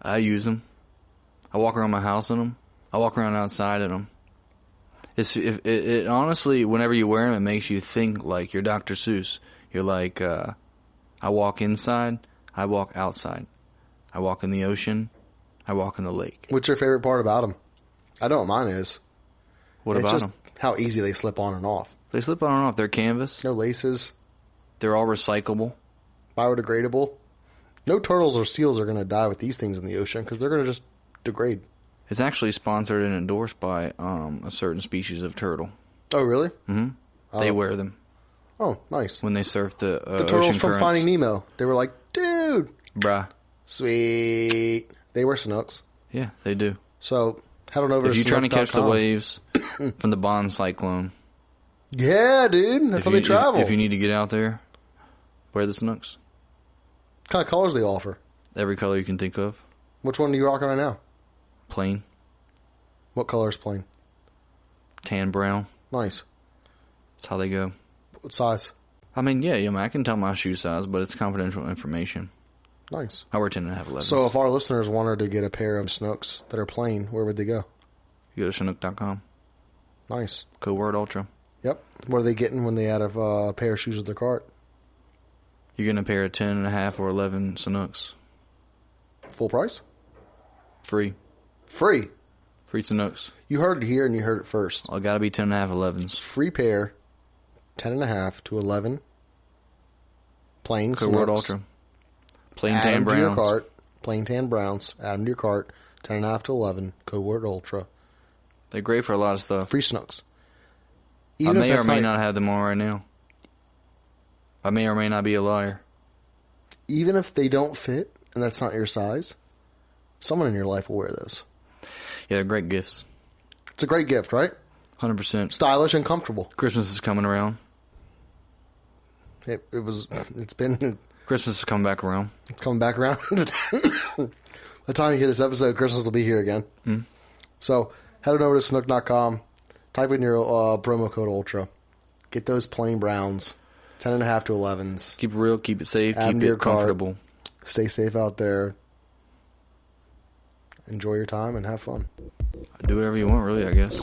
I use them. I walk around my house in them. I walk around outside in them. It honestly, whenever you wear them, it makes you think like you're Dr. Seuss. You're like, I walk inside, I walk outside. I walk in the ocean, I walk in the lake. What's your favorite part about them? I know what mine is. What It's about just them? how easy they slip on and off. They slip on and off. They're canvas. No laces. They're all recyclable. Biodegradable. No turtles or seals are going to die with these things in the ocean because they're going to just degrade. It's actually sponsored and endorsed by a certain species of turtle. Oh, really? Mm-hmm. They wear them Oh, nice. when they surf the The turtles ocean from currents. Finding Nemo. They were like, dude. Bruh. Sweet. They wear Sanooks. Yeah, they do. So, head on over If to you're trying to catch the Sanook.com. waves from the Bond cyclone, Yeah, dude. That's how they travel. If you need to get out there, wear the Sanooks. What kind of colors they offer? Every color you can think of. Which one are you rocking right now? Plain. What color is plain? Tan brown. Nice. That's how they go. What size? I mean, yeah, I can tell my shoe size, but it's confidential information. Nice. I wear 10.5 11s. So if our listeners wanted to get a pair of Snooks that are plain, where would they go? You go to Chinook.com. Nice. Code word Ultra. Yep. What are they getting when they add a pair of shoes with their cart? You're getting a pair of 10.5 or 11 Sanooks. Full price? Free. Free. Free Sanooks. You heard it here and you heard it first. I gotta be 10.5 11s. Free pair, 10.5 to 11. Plain Code word Sanooks. Ultra. Plain Add tan them to your browns. cart. Plain tan browns. Add them to your cart. 10.5 to 11. Code word Ultra. They're great for a lot of stuff. Free Snooks. I may or may not have them on right now. I may or may not be a liar. Even if they don't fit and that's not your size, someone in your life will wear those. Yeah, they're great gifts. It's a great gift, right? 100%. Stylish and comfortable. Christmas is coming around. It's been... Christmas is coming back around. It's coming back around. By the time you hear this episode, Christmas will be here again. Mm. So head on over to Snook.com. Type in your promo code Ultra. Get those plain browns. 10.5 to 11s. Keep it real, keep it safe, Add them keep to your it comfortable. cart. Stay safe out there. Enjoy your time and have fun. Do whatever you want, really, I guess.